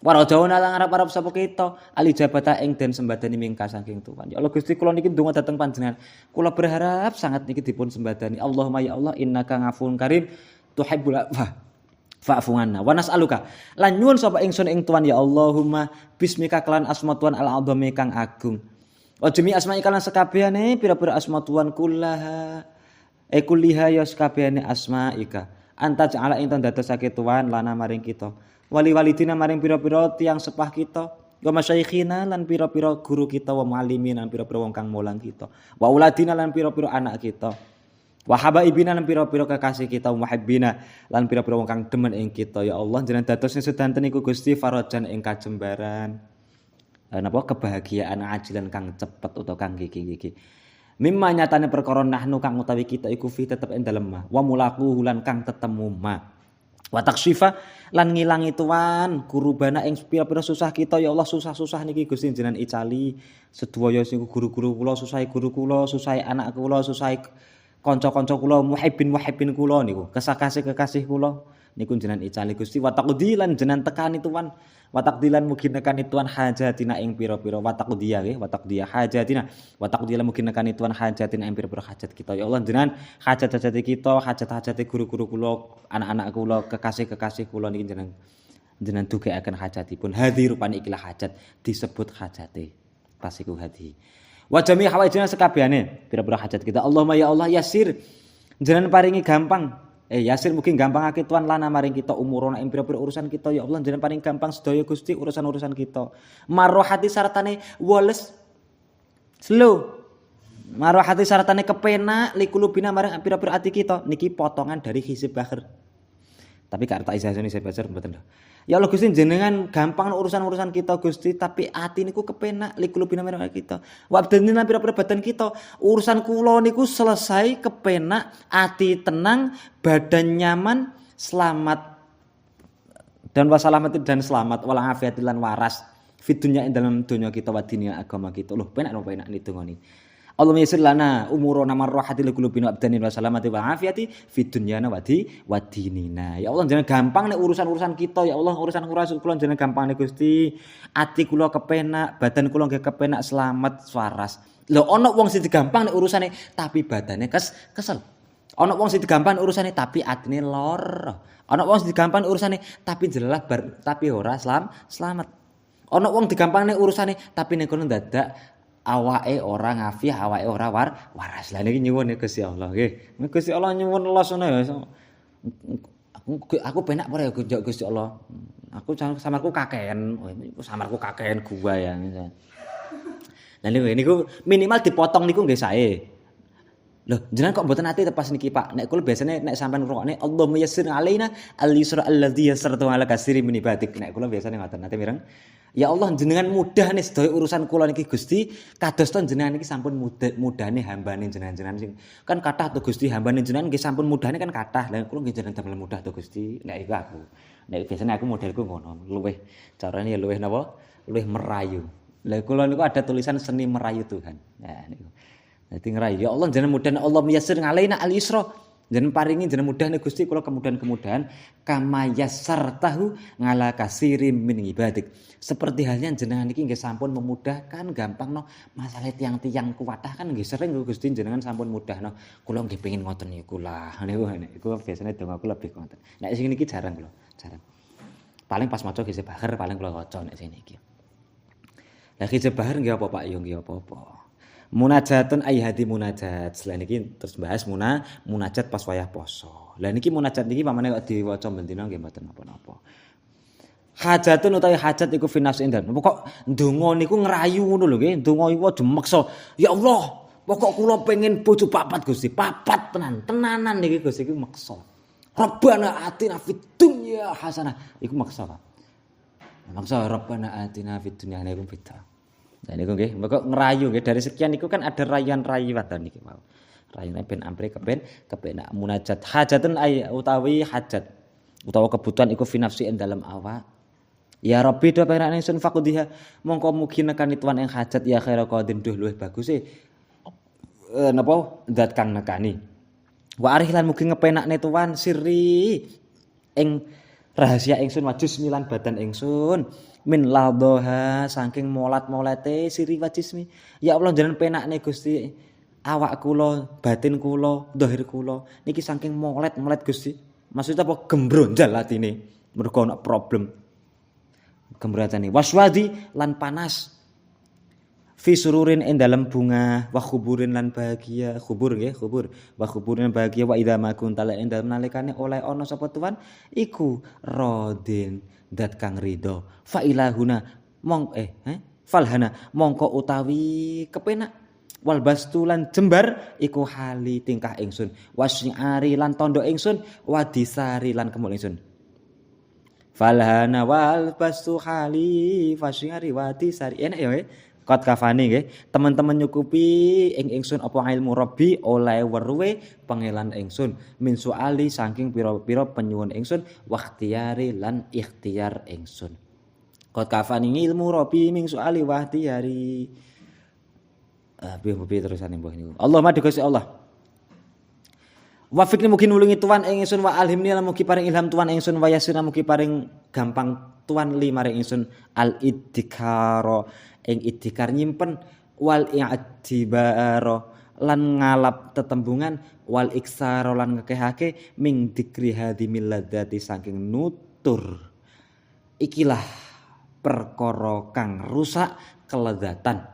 [SPEAKER 1] warajauna lan arep-arep sapa kita alijabata ing den sembadani mingka saking Tuhan. Ya Allah Gusti kula niki ndonga dhateng panjenengan. Kula berharap sangat niki dipun sembadani. Allahumma ya Allah innaka ngafun karim tuhibbul afwa fa'fu anna. Wa nas'aluka lan nyuwun sapa ingsun ing Tuhan ya Allahumma bismika kelan asma Tuhan al-azami kang agung. Wa jami asma ikalan sekabehane pira-pira asma Tuhan kullaha kulliha ya sekabehane asma ika. Anta ja'ala ing dadosake Tuhan lana maring kita. Wali-walidina maring pira-pira tiyang sepah kita, wa masyayikhina lan pira-pira guru kita, wa muallimin lan pira-pira wong kang mulang kita, wa uladina lan pira-pira anak kita, wa habaibina lan pira-pira kekasih kita, wa muhibbina lan pira-pira wong kang demen ing kita. Ya Allah jenengan dados sedanten iku Gusti farajan ing kajembaran. Napa kebahagiaan ajilan kang cepet utawa kang gigi-gigi. Mimma nyatane perkara nahnu kang utawi kita iku fi tetep ing dalem ma, wa mulaku lan kang tetemu ma. Wa taksyifa lan ngilangi tuan kurubana ing pira-pira susah kita ya Allah susah-susah niki Gusti jenengan icali sedaya sing guru-guru kula susahe guru kula susahe anak kula susahe kanca-kanca kula muhibbin kula niku kekasih kula niku jenengan icali Gusti wa taqdilan jenengan tekani tuan wa taqdilan mugi nekani tuan hajatina ing pira-pira wa taqdiya nggih wa taqdiya hajatina wa taqdilan mugi nekani tuan hajatina ing pira-pira hajat kita ya Allah jenengan hajat-hajat kita hajat-hajat guru-guru kula anak-anak kula kekasih-kekasih kula niki jenengan dugekaken hajatipun hadir rupane ikilah hajat disebut hajate pasiku hadi wa jami hawaijana sekabehane pira-pira hajat kita Allahumma ya Allah yasir jenengan paringi gampang yasir mungkin gampangake Tuhan lana maring kita umurona ing pira-pira urusan kita ya Allah jenengan paling gampang sedaya Gusti urusan-urusan kita marrohati saratane wales slow marrohati saratane kepenak likulubina maring pira-pira ati kita niki potongan dari hizib bakhir tapi gak tak isahane saya baca mboten ya Allah Gusti jenengan gampang urusan-urusan kita Gusti tapi ati niku kepenak likulubina maring kita wabdanina pira-pira badan kita urusan kula niku selesai kepenak ati tenang badan nyaman selamat dan wasalamati dan selamat wala afiat lan waras fid dunya ing dalam dunya kita wa dunya agama kita lho penak ni dongani Allahumma yassir lana umurana marrahatil qulubina abdanin wa salamati wa afiyati fid dunyana wa dinina. Ya Allah jangan gampang nek urusan-urusan kita ya Allah urusan kula jangan gampang nek Gusti. Ati kula kepenak, badan kula nggih kepenak selamat waras. Lho ana wong sing gampang nek urusane tapi badane kesel. Ana wong sing gampang urusane tapi atine lor. Ana wong sing gampang urusane tapi jelalah tapi ora selamat. Ana wong digampang nek urusane tapi nek kono dadak awake ora ngafiah awake ora waras. Lah niki nyuwun Gusti Allah nggih. Gusti Allah nyuwun losone ya. Aku penak ora ya Gusti Allah. Aku samarku kakean. Samarku kakean gua ya. Lah niku minimal dipotong niku nggih sae. Loh, jenengan kok mboten ati tepas niki Pak. Nek kula biasane nek sampean ngrungokne Allahumma yassir alaina al-yusra alladzi yassartu ala katsirin min ibadik. Nek kula biasane ngoten nate mireng. Ya Allah jenengan mudah nih sedaya urusan kula niki Gusti kadosta jenengan niki sampun mudahne hambane jenengan sing kan kathah to Gusti hambane jenengan nggih sampun mudahne kan kathah lha kula nggih jenengan damel mudah to Gusti nek iku aku nek biasane aku modelku ngono luweh carane ya luweh napa luweh merayu lha kula niku ada tulisan seni merayu Tuhan nah niku dadi ngerayu ya Allah jenengan mudah Allah yassir ngalaina al-yusra jenengan paringi jenengan mudahne Gusti kula kemudahan kama yassartahu ngala kasirim min ibadik seperti halnya jenengan iki nggih sampun memudahkan gampangno masalah tiang-tiang kuwatah kan nggih sering Gusti jenengan sampun mudahno kula nggih pengin ngoten niku lah niku biasane donga kula lebih ngoten nek sing niki jarang paling pas maca gesih bager paling kula waca nek sing niki Lah hijab bahar nggih apa Pak? Ya nggih apa-apa. Munajatun ay hadi munajat. Selain iki terus bahas munajat pas wayah poso. Lah niki munajat niki pamane kok diwaca bendina nggih mboten napa-napa. Hajatun utawi hajat iku fi nafsi indah. Pokok ndonga niku ngrayu ngono lho nggih. Ndonga iku aja meksa. Ya Allah, pokok kula pengen bojo papat Gusti. Papat tenan. Tenanan niki Gusti iku meksa. Rabbana atina fid dunya hasanah. Iku meksa, Pak. Meksa Rabbana atina fid dunya niku beda. Nah niku nggih, pokok ngrayu nggih dari sekian niku kan ada rayuan-rayuan niki mau. Rayuan ben ampre kepenak munajat. Hajatun ay utawi hajat. Utawa kebutuhan iku fi nafsi ing dalam awak. Ya Rabbi do pengen ingsun fakudiha mongko mugi nekani tuan ing hajat ya khaira qadin duh luwih bagus napa zat kang nekani. Wa arih lan mugi ngepenakne tuan sirri ing rahasia ingsun wajus milan badan ingsun min ladha saking molat-molete siri wajismi. Ya Allah jenengan penakne Gusti awak kula, batin kula, zahir kula niki saking molet-molet Gusti. Maksudnya apa gembronjal atine mergo ana problem. Kemberatane waswadi lan panas fi sururin ing dalem bunga wa khuburin lan bahagia khubur nggih khubur wa khuburin bahagia wa idza ma kuntala ing dalem nalikane oleh ana sapa tuan iku radin dat kang ridho fa ilahuna falhana mongko utawi kepenak wal bastulan jembar iku hali tingkah ingsun wasyari lan tondo ingsun wadisari lan kemul ingsun. Falhana wal bastu hali fasyari wati sari enak ya kot kafani nggih teman-teman nyukupi ing ingsun apa ilmu Rabbi oleh weruhe pangelan ingsun min suali saking pira-pira penyuwun ingsun wakhtiyari lan ikhtiar ingsun kot kafani ilmu Rabbi min suali wakhtiyari piye terusane mbah niku Allahumma Gusti Allah Wafikni mugi nulungi tuan ing ingsun wa alhimni lan mugi paring ilham tuan ingsun wa yasir mugi paring gampang tuan li maring ingsun al iddikaro ing iddikar nyimpen wal i'tibaro lan ngalap tetembungan wal iksaro lan ngekehake ming dikri hadimil ladzati saking nutur ikilah perkara kang rusak kelezatan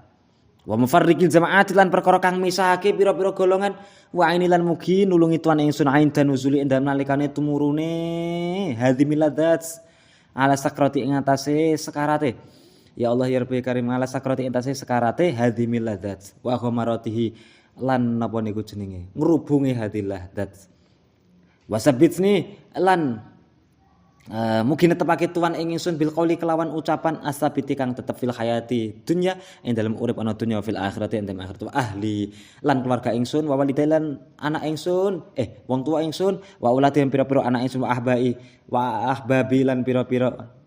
[SPEAKER 1] wa mufarriqil jama'ati lan perkara kang misahake pira-pira golongan wa inilan mugi nulungi tuan ingsun ain dan nuzuli endam nalikane tumurune hadimil ladzat ala sakrati ing atase sekarate ya Allah ya Rabbi karim ala sakrati ing atase sekarate hadimil ladzat wa ghamaratihi lan napa niku jenenge ngrubungi hadil ladzat wasabitni lan mugi netepake tuan ing ingsun bil qauli kelawan ucapan asabiti kang tetep fil hayati dunya ing dalem urip ana dunya fil akhirati ing dalem akhirat ahli lan keluarga ingsun wa walidailan anak ingsun wong tua ingsun wa ulati pira-pira anak ingsun wa ahbabi lan pira-pira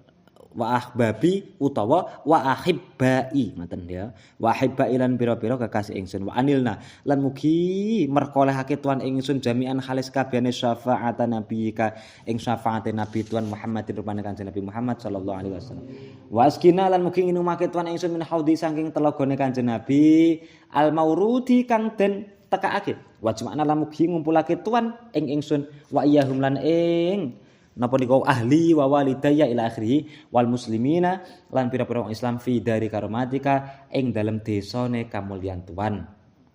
[SPEAKER 1] wa ahbabi utawa wa ahibbai ngoten ya wa ahibbai lan pira-pira kekasih ingsun wa anilna lan mugi merkolehake tuan ingsun jami'an halis kabehane syafaatan nabiyika ing syafaate nabi tuan Muhammadin rupane kanjeng Nabi Muhammad sallallahu alaihi wasallam wa askina lan mugi nginumake tuan ingsun min haudi saking telagane kanjeng Nabi al maurudi kang den tekaake wa jamaana lan mugi ngumpulake tuan ing ingsun wa iyahum lan ing napa niku ahli wa walidayya ila akhirih wal muslimina lan pira-pira wong Islam fi dari karomatika ing dalem desane kamulyan tuan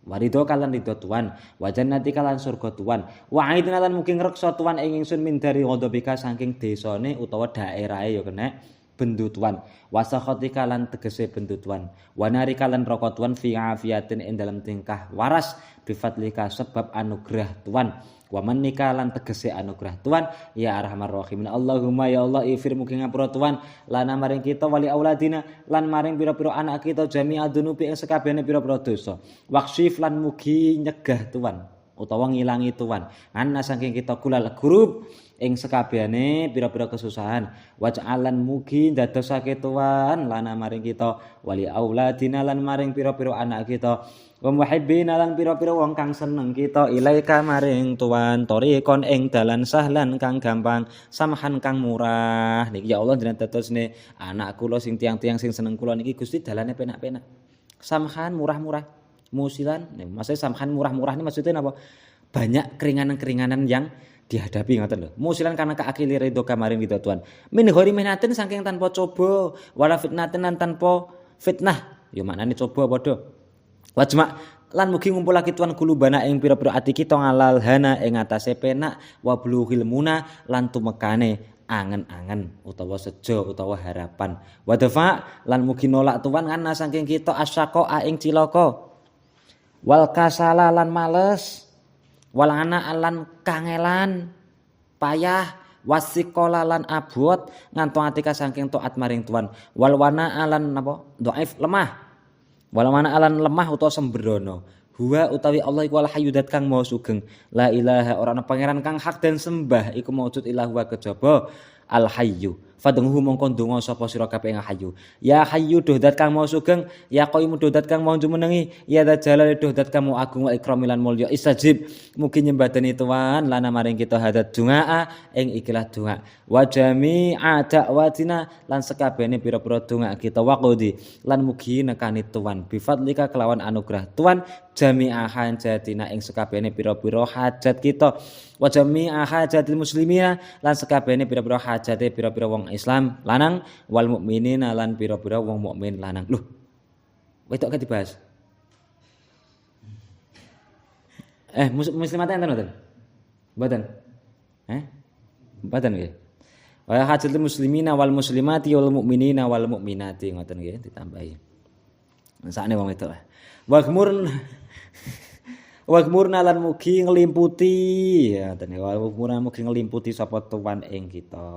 [SPEAKER 1] warido kalan ridho tuan wa jannati kalan surga tuan wa aidina lan mugi ngreksa tuan ing ingsun min dari ghadabika saking desane utawa daerahe ya kena bendu tuan wasakhatika lan tegese bendu tuan wanari kalan roko tuan fi afiatin ing dalem tingkah waras bifadlika sebab anugerah tuan wa manika lan tegese anugerah tuan ya arhamar rahimin Allahumma ya Allah ifir mugi ngapura tuan lana maring kita wali auladina lan maring pira-pira anak kita jami'a dunubi ing sekabehane pira-pira dosa waqsif lan mugi nyegah tuan utawa ngilangi tuan ana saking kita kulal grup ing sekabehane pira-pira kesusahan waj'alan mugi ndadosake tuan lana maring kita wali auladina lan maring pira-pira anak kita wa muhibbina lan pira-pira wong kang seneng kita ilaika maring tuan thariqon ing dalan sahlan kang gampang samhan kang murah niki ya Allah jenengan dadosne anak kula sing tiang-tiang sing seneng kula niki Gusti dalane penak-penak samhan murah-murah musilan maksudnya samhan murah-murah ini maksudnya apa banyak keringanan-keringanan yang dihadapi ngoten lho musilan karena keakili ridho kamaring ridho tuan min ghairi minatin saking tanpa coba wala fitnatin lan tanpa fitnah ya maknane coba padha wajma lan mugi ngumpulake tuan kulubana ing pira-pira ati kita ngalal hana ing atase penak wa blughil muna lan tumekane angen-angen utawa sejo utawa harapan wadafa lan mugi nolak tuan ana saking kita asyaqa ing cilaka wal kasala lan males wal ana lan kangelan payah wasiqala lan abot ngantong atika saking taat maring tuan wal wana lan napa dhaif lemah wal wana lan lemah utawa sembrono huwa utawi Allah iku al hayyu dat kang maha sugeng la ilaha ora ana pangeran kang hak den sembah iku maujud ilah wa kejaba al hayyu fadhuhu mongko ndonga sapa sira kabeh ing hayyu ya hayyu duh dat kang maha sugeng ya qayyum duh dat kang maha jumenengi ya dzat jalal duh dat kang maha agung wa ikramilan mulya istajib mugi nyembadani tuan lana maring kita hadat donga ing ikilah donga wa jami'a da'watina lan sekabehane pira-pira donga kita waqudi lan mugi nekani tuan bi fadlika kelawan anugerah tuan jami'a hajatina ing sekabehane pira-pira hajat kita wa jami'a hajatil muslimina lan sekabehane pira-pira hajate pira-pira wong Islam lanang wal mukminina lan pira-pira wong mukmin lanang. Loh. Wedok kan dibahas. Muslimat enten mboten? Mboten. Mboten nggih. Wa hajatul muslimina wal muslimati wal mukminina wal mukminati ngoten nggih ditambahi. Sakne wong wedok. Wa gmurna lan mugi nglimputi ya ngoten wa gmurna mugi nglimputi sapa tuan ing kita.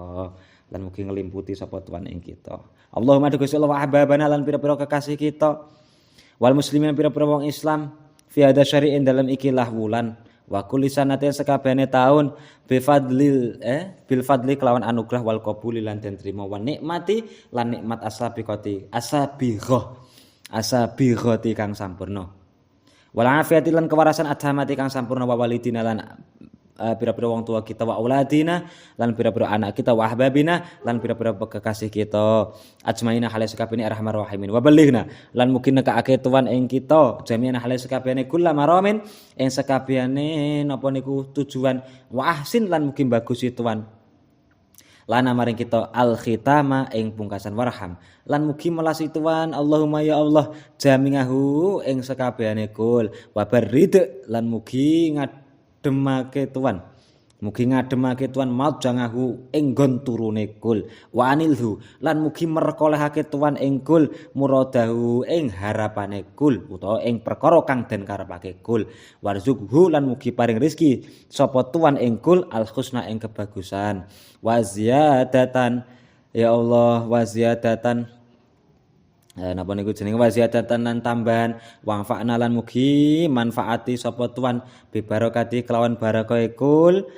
[SPEAKER 1] Lan mugi nglimputi sapa tuan ing kita. Allahumma Gusti Allah wa ahbabana lan pira-pira kekasih kita. Wal muslimin pira-pira wong Islam fi hadza syari'in dalam ikilah wulan wa kulli sanatin sakabehane taun bil fadli kelawan anugerah wal qabuli lan den trima wa nikmati lan nikmat asabighati kang sampurna. Wal afiyati lan kewarasan adhamati kang sampurna wa walidina lan pira-pira wong tua kita wa auladina lan pira-pira anak kita wa ahbabina lan pira-pira kekasih kita ajmaina hale sakabehane arhamar rahimin wa balighna lan mungkin nekake tuan ing kita jami'an hale sakabehane kula maramin ing sakabehane napa niku tujuan wa ahsin lan mungkin bagusi tuan lana maring kita al khitama ing pungkasan warham lan mugi melasi tuan Allahumma ya Allah jamingahu ing sakabehane kul wa barid lan mugi ngademake tuan maut jangahu ing nggon turune kul wa anilhu lan mugi merkolehake tuan ing kul muradahu ing harapane kul utawa ing perkara kang den karepake kul warzuqhu lan mugi paring rezeki sapa tuan ing kul al husna ing kebagusan wa ziyadatan ya Allah wa ziyadatan napa niku jenenge wasiatan lan tambahan wangfa'na lan mugi manfaati sapa tuan bibarokati kelawan barakahe kul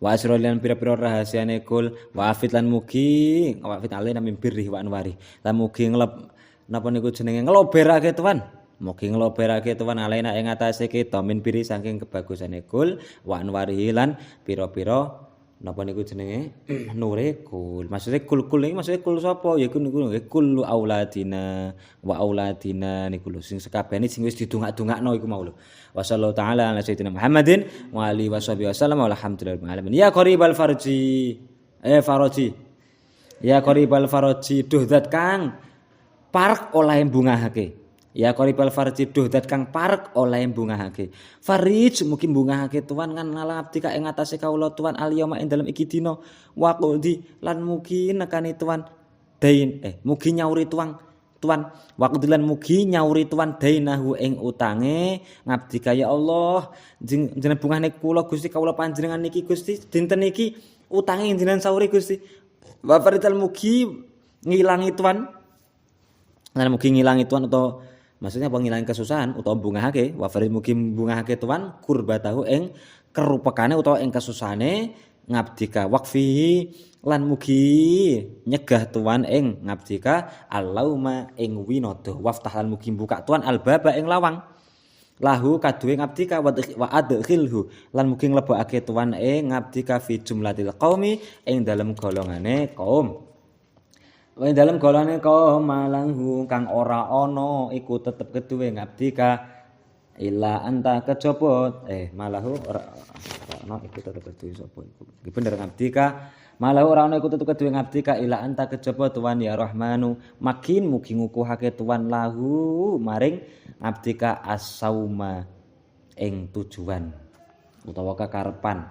[SPEAKER 1] wa asrolan pira-pira rahasiane kul wa afit lan mugi wafit alena min birri wa anwari lan mugi napa niku jenenge ngloberake tuan mugi ngloberake tuan alena ing atase kita min birri saking kebagusane kul wa anwari lan pira-pira napa niku jenenge nure kul maksudnya kul iki maksudnya kul sapa ya niku kul auladina wa auladina niku lho sing sakabehane sing wis didongak-dongakno iku mau lho wa sallallahu taala ala sayyidina Muhammadin wa alihi washabihi wasallam walhamdulillahi alamin ya qaribal farji ya qaribal farji duh zat kang parek oleh bungahake ya qaribal farji duh zat kang parek oleh bungahake farij mugi bungahake tuan kan ngalabdi ka ing atase kawula tuan aliyama ing dalem iki dina waqdi lan mugi nekani tuan dain mugi nyauri tuan waqdi lan mugi nyauri tuan dainahu ing utange ngabdi ka ya Allah jenengan bungahne kula Gusti kawula panjenengan niki Gusti dinten iki utange jenengan sauri Gusti wa farital mugi ngilangi tuan lan mugi ngilangi tuan utawa maksudnya penghilangan kesusahan utawa bungahake wa farid mugi bungahake tuan kurbatahu ing kerupekane utawa ing kesusahane ngabdika waqfihi lan mugi nyegah tuan ing ngabdika allauma ing winada waftah lan mugi buka tuan albaba ing lawang lahu kaduwe ngabdika wa adkhilhu lan mugi nglebokake tuan ing ngabdika fi jumlatil qaumi ing dalem golongane kaum wa dalam golane kaum malanghu kang ora ana iku tetep keduwe ngabdi ka illa anta kejaba malahu ora ana iku tetep kudu sapa iku iki bener ngabdika malahu ora ana iku tetep kudu ngabdika illa anta kejaba tuan ya rahmanu makin mugi ngukuhake tuan lahu maring abdika as-sauma ing tujuan utawa kekarepan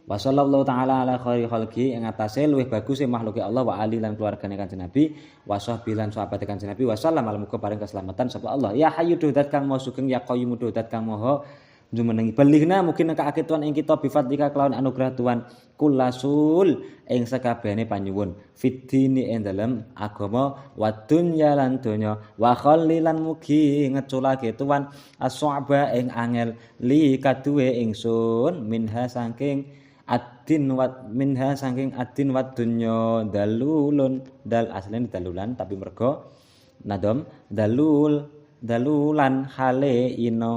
[SPEAKER 1] wa sallallahu taala ala khairi khalqi ing atase luwih bagus makhluke Allah wa ali lan keluargane Kanjeng Nabi wa sahbihi lan sahabate Kanjeng Nabi wa sallam al muga paring keselamatan sapa Allah ya hayyu dudat kang maha sugeng ya qayyum dudat kang maha jumenengi balighna mungkin nekake tuan ing kita bi fadlika kelawan anugerah tuan kulasul ing sakabehane panyuwun fiddini ing dalem agama wa dunya lan donya wa khallilan mugi ngeculake tuan as-su'ba ing angel li kaduwe ingsun minha saking adin wat minha saking adin wat dunya dalulun dal asline dalulan tapi mergo nadom dalulan hale ino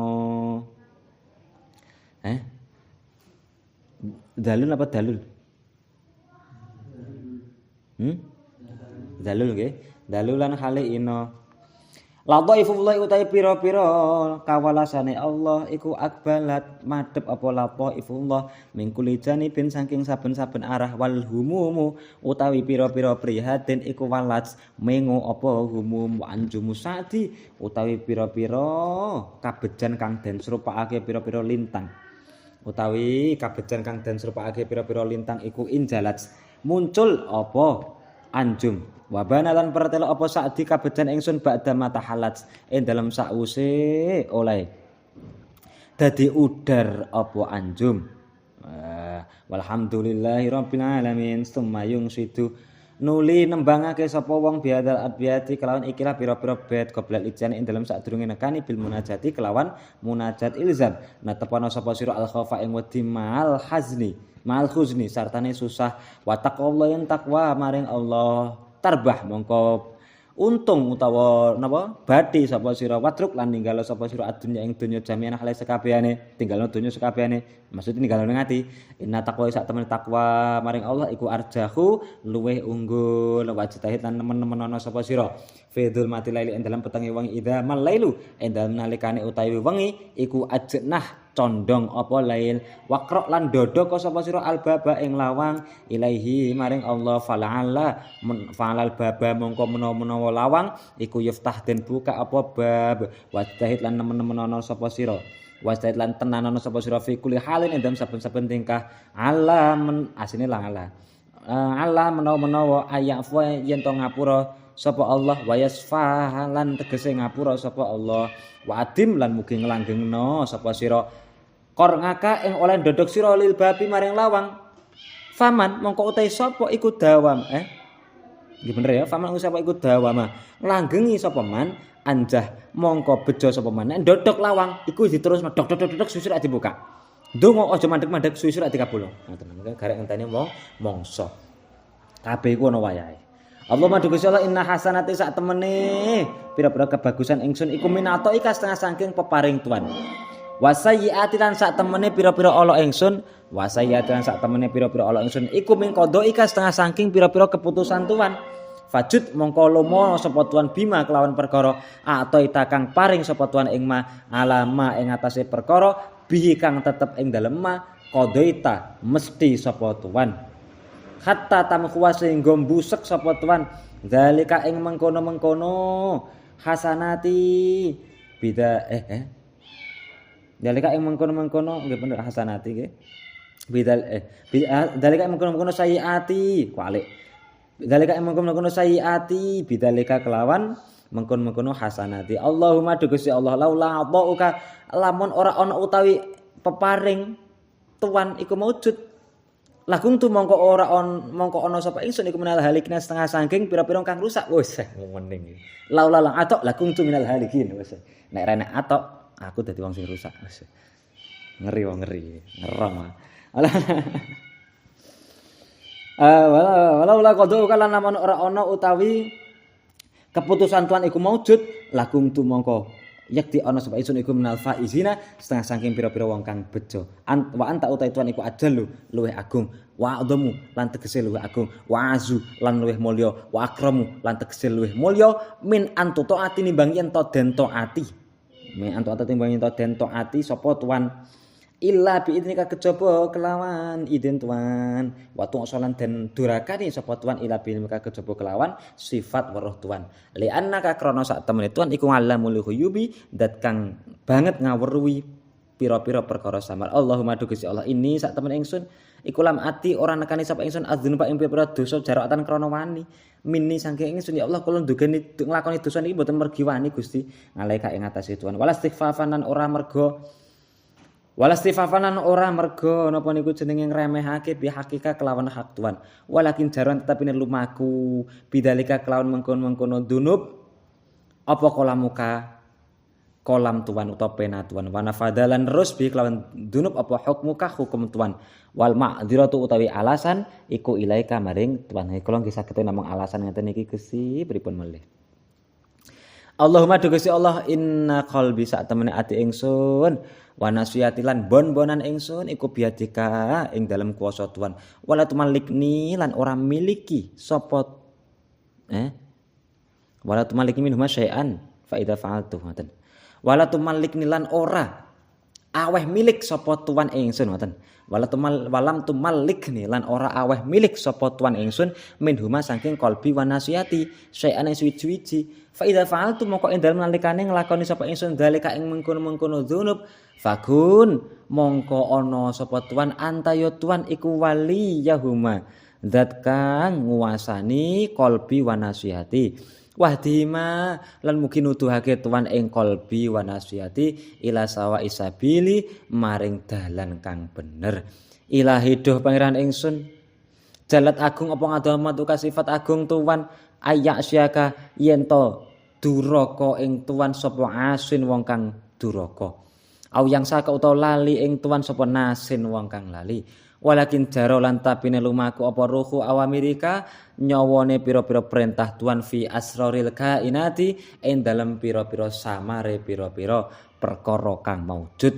[SPEAKER 1] dalul apa dalul dalul nggih dalulan hale ino Lataifullah utahe pira-pira kawalasane Allah iku akbalat madhep apa lataifullah mingkuli janibin saking saben-saben arah wal humumu utawi pira-pira prihatin iku walats mengo apa humum anjumu sadi utawi pira-pira kabejan kang den srupakake pira-pira lintang utawi kabejan kang den srupakake pira-pira lintang iku injalats muncul apa anjum wabana lan pertelo apa sakdi kabejan ingsun ba'da matahalat ing dalem sause oleh dadi udar apa anjum walhamdulillahirabbil alamin summa yungsidu nuli nembangake sapa wong biadal abiyati kelawan ikilah pira-pira bait qoblal ijan ing dalem sadurunge nekani bil munajati kelawan munajat ilzam natepana sapa sira al khaufa ing wedi mal huzni sartane susah wa taqwa yen takwa maring Allah tarbah mongko untung utawa napa bathi sapa sira watruk lan ninggalo sapa sira adunya ing donya jami'an hale sekabehane tinggalno donya sekabehane maksud ninggalno ngati inna taqwa sak temen takwa maring Allah iku arjahu luweh unggul wajitahid lan nemen-nemen ana sapa sira fidul mati laili ing dalam petenge wengi idza malailu ing dalem nalikane utawi wengi iku ajnah condong apa lail waqra lan dodok sapa sira albaba ing lawang ilaihi maring Allah falal baba mongko menawa lawang iku yuftah den buka apa bab wajtahid lan nemen-nemen ana sapa sira wajtahid lan tenan ana sapa sira fi kulli halin ing saben-saben tingkah Allah asine lang Allah menawa ayafwa yen to ngapura sapa Allah wa yasfa lan tegese ngapura sapa Allah wa adim lan mugi nglanggengno sapa sira kor ngaka ing oleh ndodok sira lil babi maring lawang faman mongko utahe sapa iku dawam nggih bener ya faman sapa iku dawama langgengi sapa man anjah mongko bejo sapa man nek ndodok lawang iku diterus dok susur dibuka ndonga aja mandeg-mandeg susur dikabul ngoten garek ngenteni mongso kabeh iku ana wayahe Allah madu Gusti Allah inna hasanati sak temene pira-pira kebagusan ingsun iku minato ika setengah saking peparing Tuhan. Wasayyiati lan sak temene pira-pira ala ingsun, wasayyiati lan sak temene pira-pira ala ingsun iku min qada ika setengah saking pira-pira keputusan Tuhan. Fajud mongko lomo sapa Tuhan bima kelawan perkara atau kang paring sapa Tuhan ing ma alama ing atase perkara bihi kang tetep ing dalem ma qadaita mesti sapa Tuhan. Hatta tamkuwa sehingga mbusek sapa Tuhan zalika ing mengkono-mengkono hasanati bida zalika ing mengkono-mengkono nggih bener hasanati nggih bidal zalika ing mengkono-mengkono sayiati kualik zalika ing mengkono-mengkono sayiati bidalika kelawan mengkono-mengkono hasanati Allahumma Gusti Allah laula atauka lamun ora ana utawi peparing Tuhan iku maujud lagung tu mongko ana sapa ingsun iku minal halikina setengah saking pira-pira kang rusak wis mending laula lang atok lagung tu minal halikin wis nek rene atok aku dadi wong sing rusak wis ngeri ngerong wala qadu kala namun ora ana utawi keputusan Tuhan iku maujud lagung tu mongko yakti ana sapa ingsun iku minal faizina setengah saking pira-pira wong kang bejo wa anta utai Tuhan iku ajalu luweh agung wa adamu lan tegese luweh agung wa azu lan luweh mulya wa akramu lan tegese luweh mulya min antu taati nimbang yen to den taati me antu ata timbang ento den taati sapa tuan illa bi idnika kejaba kelawan idin tuan wa tu'salan den durakani sapa tuan illa bi idnika kejaba kelawan sifat weruh tuan li annaka krana sak temene tuan iku alamul ghuyubi dat kang banget ngawruhi pira-pira perkara samar Allahumma Gusti Allah ini sak temen ingsun iku lam ati ora nekani sapa ingsun adzunba ing pira dosa jarakatan krana wani mini saking ingsun ya Allah kula ndugani nglakoni dosa niki mboten mergi wani Gusti ngalaika ing atase tuan wala istighfafanan ora mergo napa niku jenenge ngremehake bi hakika kelawan hak tuan walakin jaran tetapi lumaku bidalika kelawan mengkon-mengkono dunub apa kolam tuan utawa pena tuan wana fadalan terus bi kelawan dunub apa hukmuka hukum tuan wal ma'dziratu utawi alasan iku ilaika maring tuan kula nggih saged namung alasan ngeten iki Gusti pripun melih Allahumma Gusti Allah inna qalbi sak temene ati ingsun wa nasiyati lan bon-bonan ingsun iku biadika ing dalem kuasa tuan wala tumalikni lan ora miliki sapa wala tumalikni minhum syai'an fa idza fa'altu ngoten wala tumalikni lan ora aweh milik sapa tuan ingsun ngoten walam tumalikni lan ora aweh milik sapa tuan ingsun minhuma saking qalbi wa nasiyati syai'an suwi-suwi fa idza fa'altu moko ing dalem nalikane nglakoni sapa ingsun dalika ing mengkono-mengkono dzunub fakun mongko ana sapa tuan antaya tuan iku wali yahuma zat kang nguasani qalbi wa nasihati wahdima lan mugi nuduhake tuan ing qalbi wa nasihati ila sawa isabili maring dalan kang bener ilahi duh pangeran ingsun jalat agung apa ngadamatuka sifat agung tuan ayak syaka yen to duraka ing tuan sapa asin wong kang duraka au yang saka utawa lali ing tuan sapa nasin wong kang lali walakin jaro lan tapine lumaku apa ruhu awamirika nyawane pira-pira perintah tuan fi asraril kainati ing dalem pira-pira samare pira-pira perkara kang maujud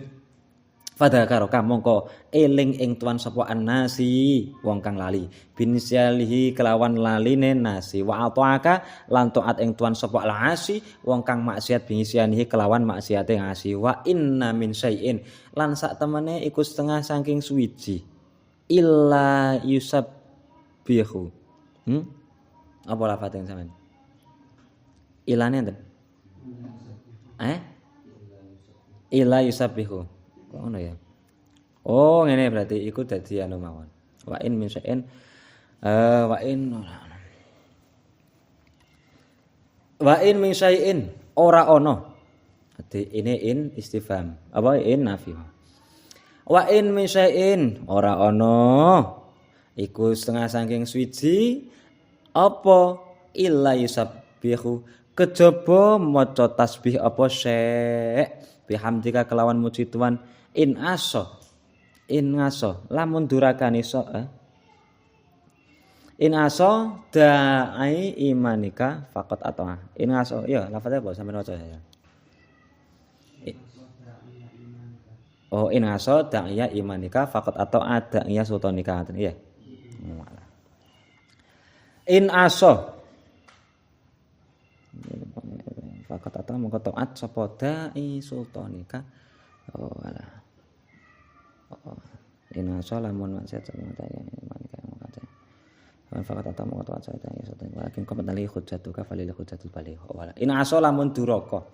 [SPEAKER 1] fadakaro mongko eling ing tuan sapa annasi wong kang lali binsyalihi kelawan laline nasi wa ataaka lan taat ing tuan sapa alasi wong kang maksiat binsyanihi kelawan maksiate ngasi wa inna min syai'in lan sak temene iku setengah saking suwiji illa yusabbihu apa lafate sampean ilane enten illa yusabbihu kok ngono ya oh ngene berarti iku dadi anu mawon wa in min syai'in min syai'in ora ono dadi ini in istifham apa in nafi wa in min syai'in ora ono iku setengah saking suwiji apa illa yusabbihu kejaba maca tasbih apa syek bihamdika kelawan muji Tuhan in ngaso lamun durakani in aso da'i imanika faqat atau in aso ya lafadznya apa sampeyan waca ya oh in aso da'iya imanika faqat atau da'iya sultanika ngoten ya in aso faqat atau mongko taat sapa da'i sultanika oh alah ina salamun maksiat samata ya manika makata faqat atau mongko taat sapa da'i sultanika walakin qamat ali hujjatuka falil hujjatul baligh wala ina salamun duraka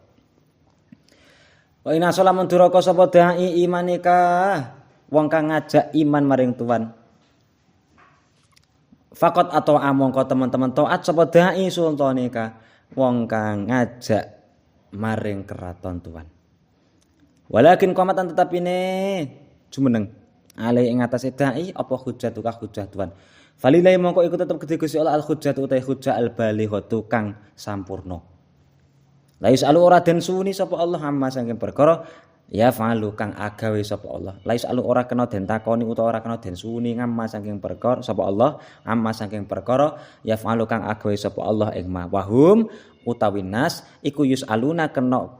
[SPEAKER 1] wa ina salamun duraka sapa da'i imanika wong kang ngajak iman maring Tuhan faqat atau mongko teman-teman taat sapa da'i sultanika wong kang ngajak maring keraton Tuhan. Walakin qamatan tetapine jumeneng ale ing atase dai apa hujjatuka hujjah Tuhan. Falilai mongko iku tetep gedhe Gusti Allah al hujjatu utai hujjah al balighatu kang sampurna. La yusalu ora den suwuni sapa Allah amma saking perkara ya fa'alu kang agawe sapa Allah. La yusalu ora kena den takoni utawa ora kena den suwuni amma saking perkara sapa Allah amma saking perkara ya fa'alu kang agawe sapa Allah ing ma wahum utawi nas iku yusaluna kena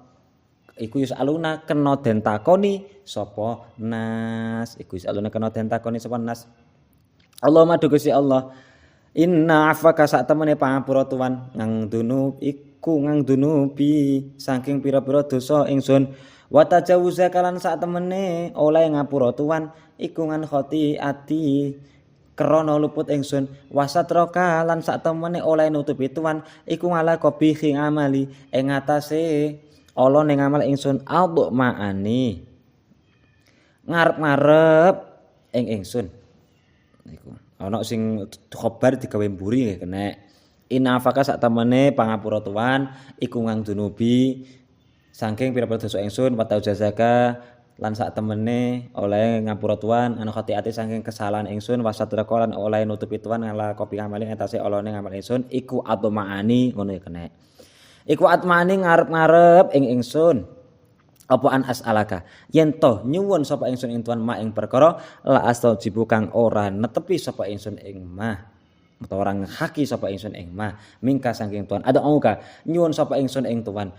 [SPEAKER 1] den takoni sapa nas iku yusaluna kena den takoni sapa nas Allahumma Gusti Allah inna afaka sak temene pangapura Tuhan nang dunub iku ngang dunubi saking pira-pira dosa ingsun wa tajawuza kalan sak temene oleh ngapura tuan iku ngan khotiati krana luput ingsun wasatroka lan sak temene oleh nutupi tuan iku ngala kobihi amali ing atase ala ning amal ingsun aduk maani ngarep-ngarep ing ingsun niku ana sing khobar digawe mburi nggih kena inafaka sak temene pangapura tuan iku ngang dunubi saking pira-pira dosa ingsun wa jazaka lan sak temene oleh ngapura tuan ana khotiati saking kesalahan ingsun wasatraka lan oleh nutupi tuan ngala kopi amali entase olone ngamal ingsun iku atmaani ngono ya kena iku atmaani ngarep-ngarep ing ingsun apa an as'alaka yen to nyuwun sapa ingsun ing tuan ma ing perkara la astajibu kang ora netepi sapa ingsun ing mah utawa ora ngehaki sapa ingsun ing mah mingka saking tuan ada angka nyuwun sapa ingsun ing tuan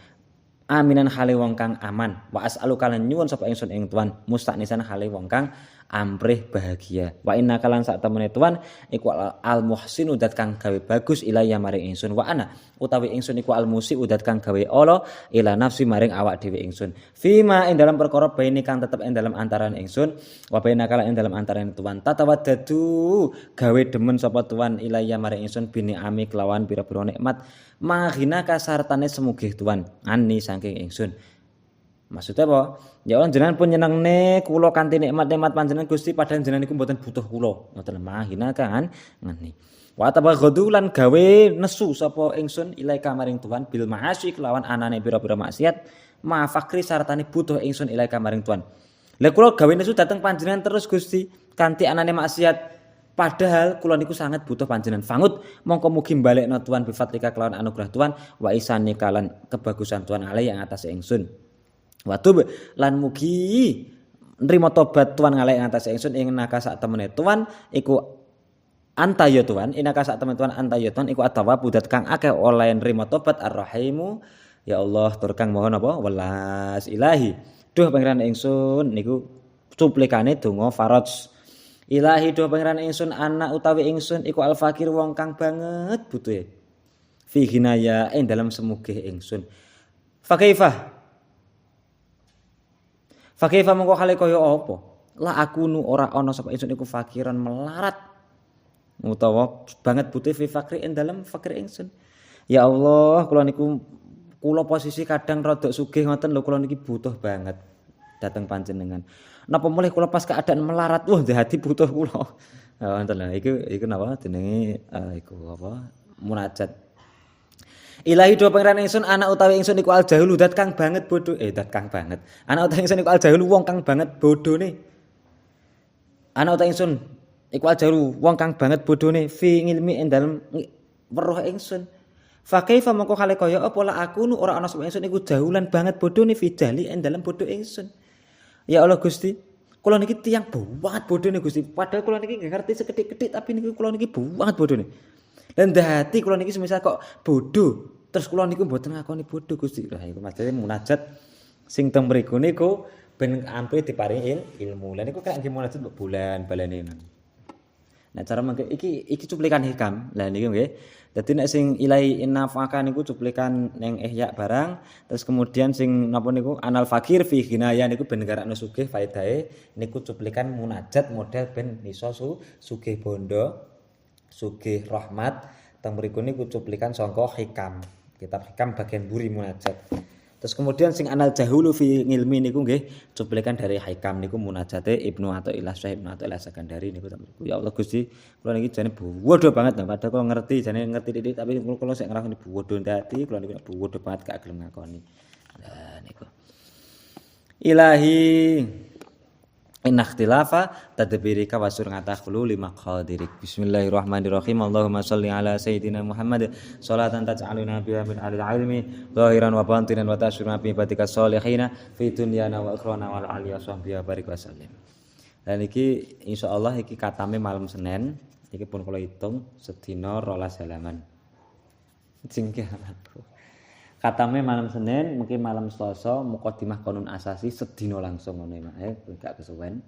[SPEAKER 1] aminan hale wong kang aman wa as'aluka lan nyuwun sapa ingsun ing tuan mustaqnisan hale wong kang amprih bahagia wa inna kalan sak temene tuan iku al muhsinu dat kang gawe bagus ilaya maring ingsun wa ana utawi ingsun iku al musi udat kang gawe ala ila nafsi maring awak dhewe ingsun fima ing dalam perkara baini kang tetep ing dalam antaran ingsun wa baina kala ing dalam antaran tuan tatawaddadu gawe demen sapa tuan ilaya maring ingsun bini ami kelawan pira-pira nikmat mahina kasartane semugih tuan ani saking ingsun maksudnya apa? Ya Allah jenengan pun nyenengne kula kanthi nikmat-nikmat panjenengan Gusti padahal jenengan niku mboten butuh kula. Ngoten mahina kan ngene. Wa tabaghadu lan gawe nesu sapa ingsun ilaika maring Tuhan bil ma'asyi kelawan anane pira-pira maksiat ma fakri sartane butuh ingsun ilaika maring Tuhan. Lah kula gawe nesu dateng panjenengan terus Gusti kanthi anane maksiat padahal kula niku sangat butuh panjenengan. Fangut mongko mugi balekno Tuhan bi fadlika kelawan anugerah Tuhan wa isani kalan kebagusan Tuhan alai yang atas ingsun. Watub lan mugi nrimo tobat tuan ngalih ngatas ingsun ing naka sak temene tuan iku anta ya tuan inaka sak temene tuan anta ya tuan iku atawa budat kang akeh oleh nrimo tobat arrahimu ya Allah tur kang mohon apa welas ilahi duh pangeran ingsun niku cuplikane donga faraj ilahi duh pangeran ingsun anak utawi ingsun iku al fakir wong kang banget butuhe fi hinaya ing dalam semugih ingsun Fakaifa mongko hale kaya apa? La aku nu ora ana sapa ingsun iku fakiran melarat. Utawa banget butuh fi fakri ing dalem fakir ingsun. Ya Allah, kula posisi kadang rada sugih ngoten lho kula niki butuh banget dateng panjenengan. Napa mulih kula pas keadaan melarat, wah dadi butuh kula. Wonten lho iku napa jenenge iku apa? Munajat. Ilahi do pangeran ingsun anak utawi ingsun iku al jahul dat kang banget bodoh dat kang banget anak utawi ingsun iku al jahul wong kang banget bodone anak utawi ingsun iku al jahul wong kang banget bodone fi ilmi ing dalem weruh ingsun fa kaifa mongko hale kaya apa la aku nu ora ana sapa ingsun iku jahulan banget bodone fi jali ing dalem bodoh ingsun ya Allah Gusti kula niki tiyang banget bodone Gusti padahal kula niki ngerti sekedhik-kedhik tapi niki kula niki banget bodone lan dadi kula niki semisal kok bodho terus kula niku mboten ngakoni bodho Gusti. Lah iku maksudnya munajat sing teng mriku niku ben ampe diparingi ilmu. Lah niku kaya nggih munajat bulan balane. Nah cara mangke iki cuplikan hikam. Lah niku nggih. Dadi nek sing ilai innafaka niku cuplikan ning ihya barang terus kemudian sing napa niku anal fakir fi ginaya niku ben garakno sugih faedahe niku cuplikan munajat model ben iso sugih bondo sugih rahmat teng mriku niku cuplikan sangka hikam kitab hikam bagian buri munajat terus kemudian sing anal jahulu fi ilmi niku nggih cuplikan dari hikam niku munajate Ibnu Athaillah Syekh Ibnu Athaillah Sakandari niku ya Allah Gusti kula niki jane bodoh banget padahal kula ngerti jane ngerti titik tapi kula sik ngrasani bodoh dadi kula niku bodoh banget gak gelem ngakoni lah niku ilahi inna ikhtilafa tadbirika wa sur'ata khulu lima qadirik bismillahirrahmanirrahim Allahumma shalli ala sayyidina Muhammad sholatan taj'aluna biha min alil ilmi zahiran wa batinan wa tasyruna bi batika sholihina fi dunyana wa akhrana wal aliya sahbiya barik wa sallim. Dan iki insyaallah iki katame malam Senin iki pun kula hitung sedina 12 halaman sing aku katame malam Senin, mungkin malam Selasa mukadimah Qanun Asasi sedina langsung ngono gak kesuwen.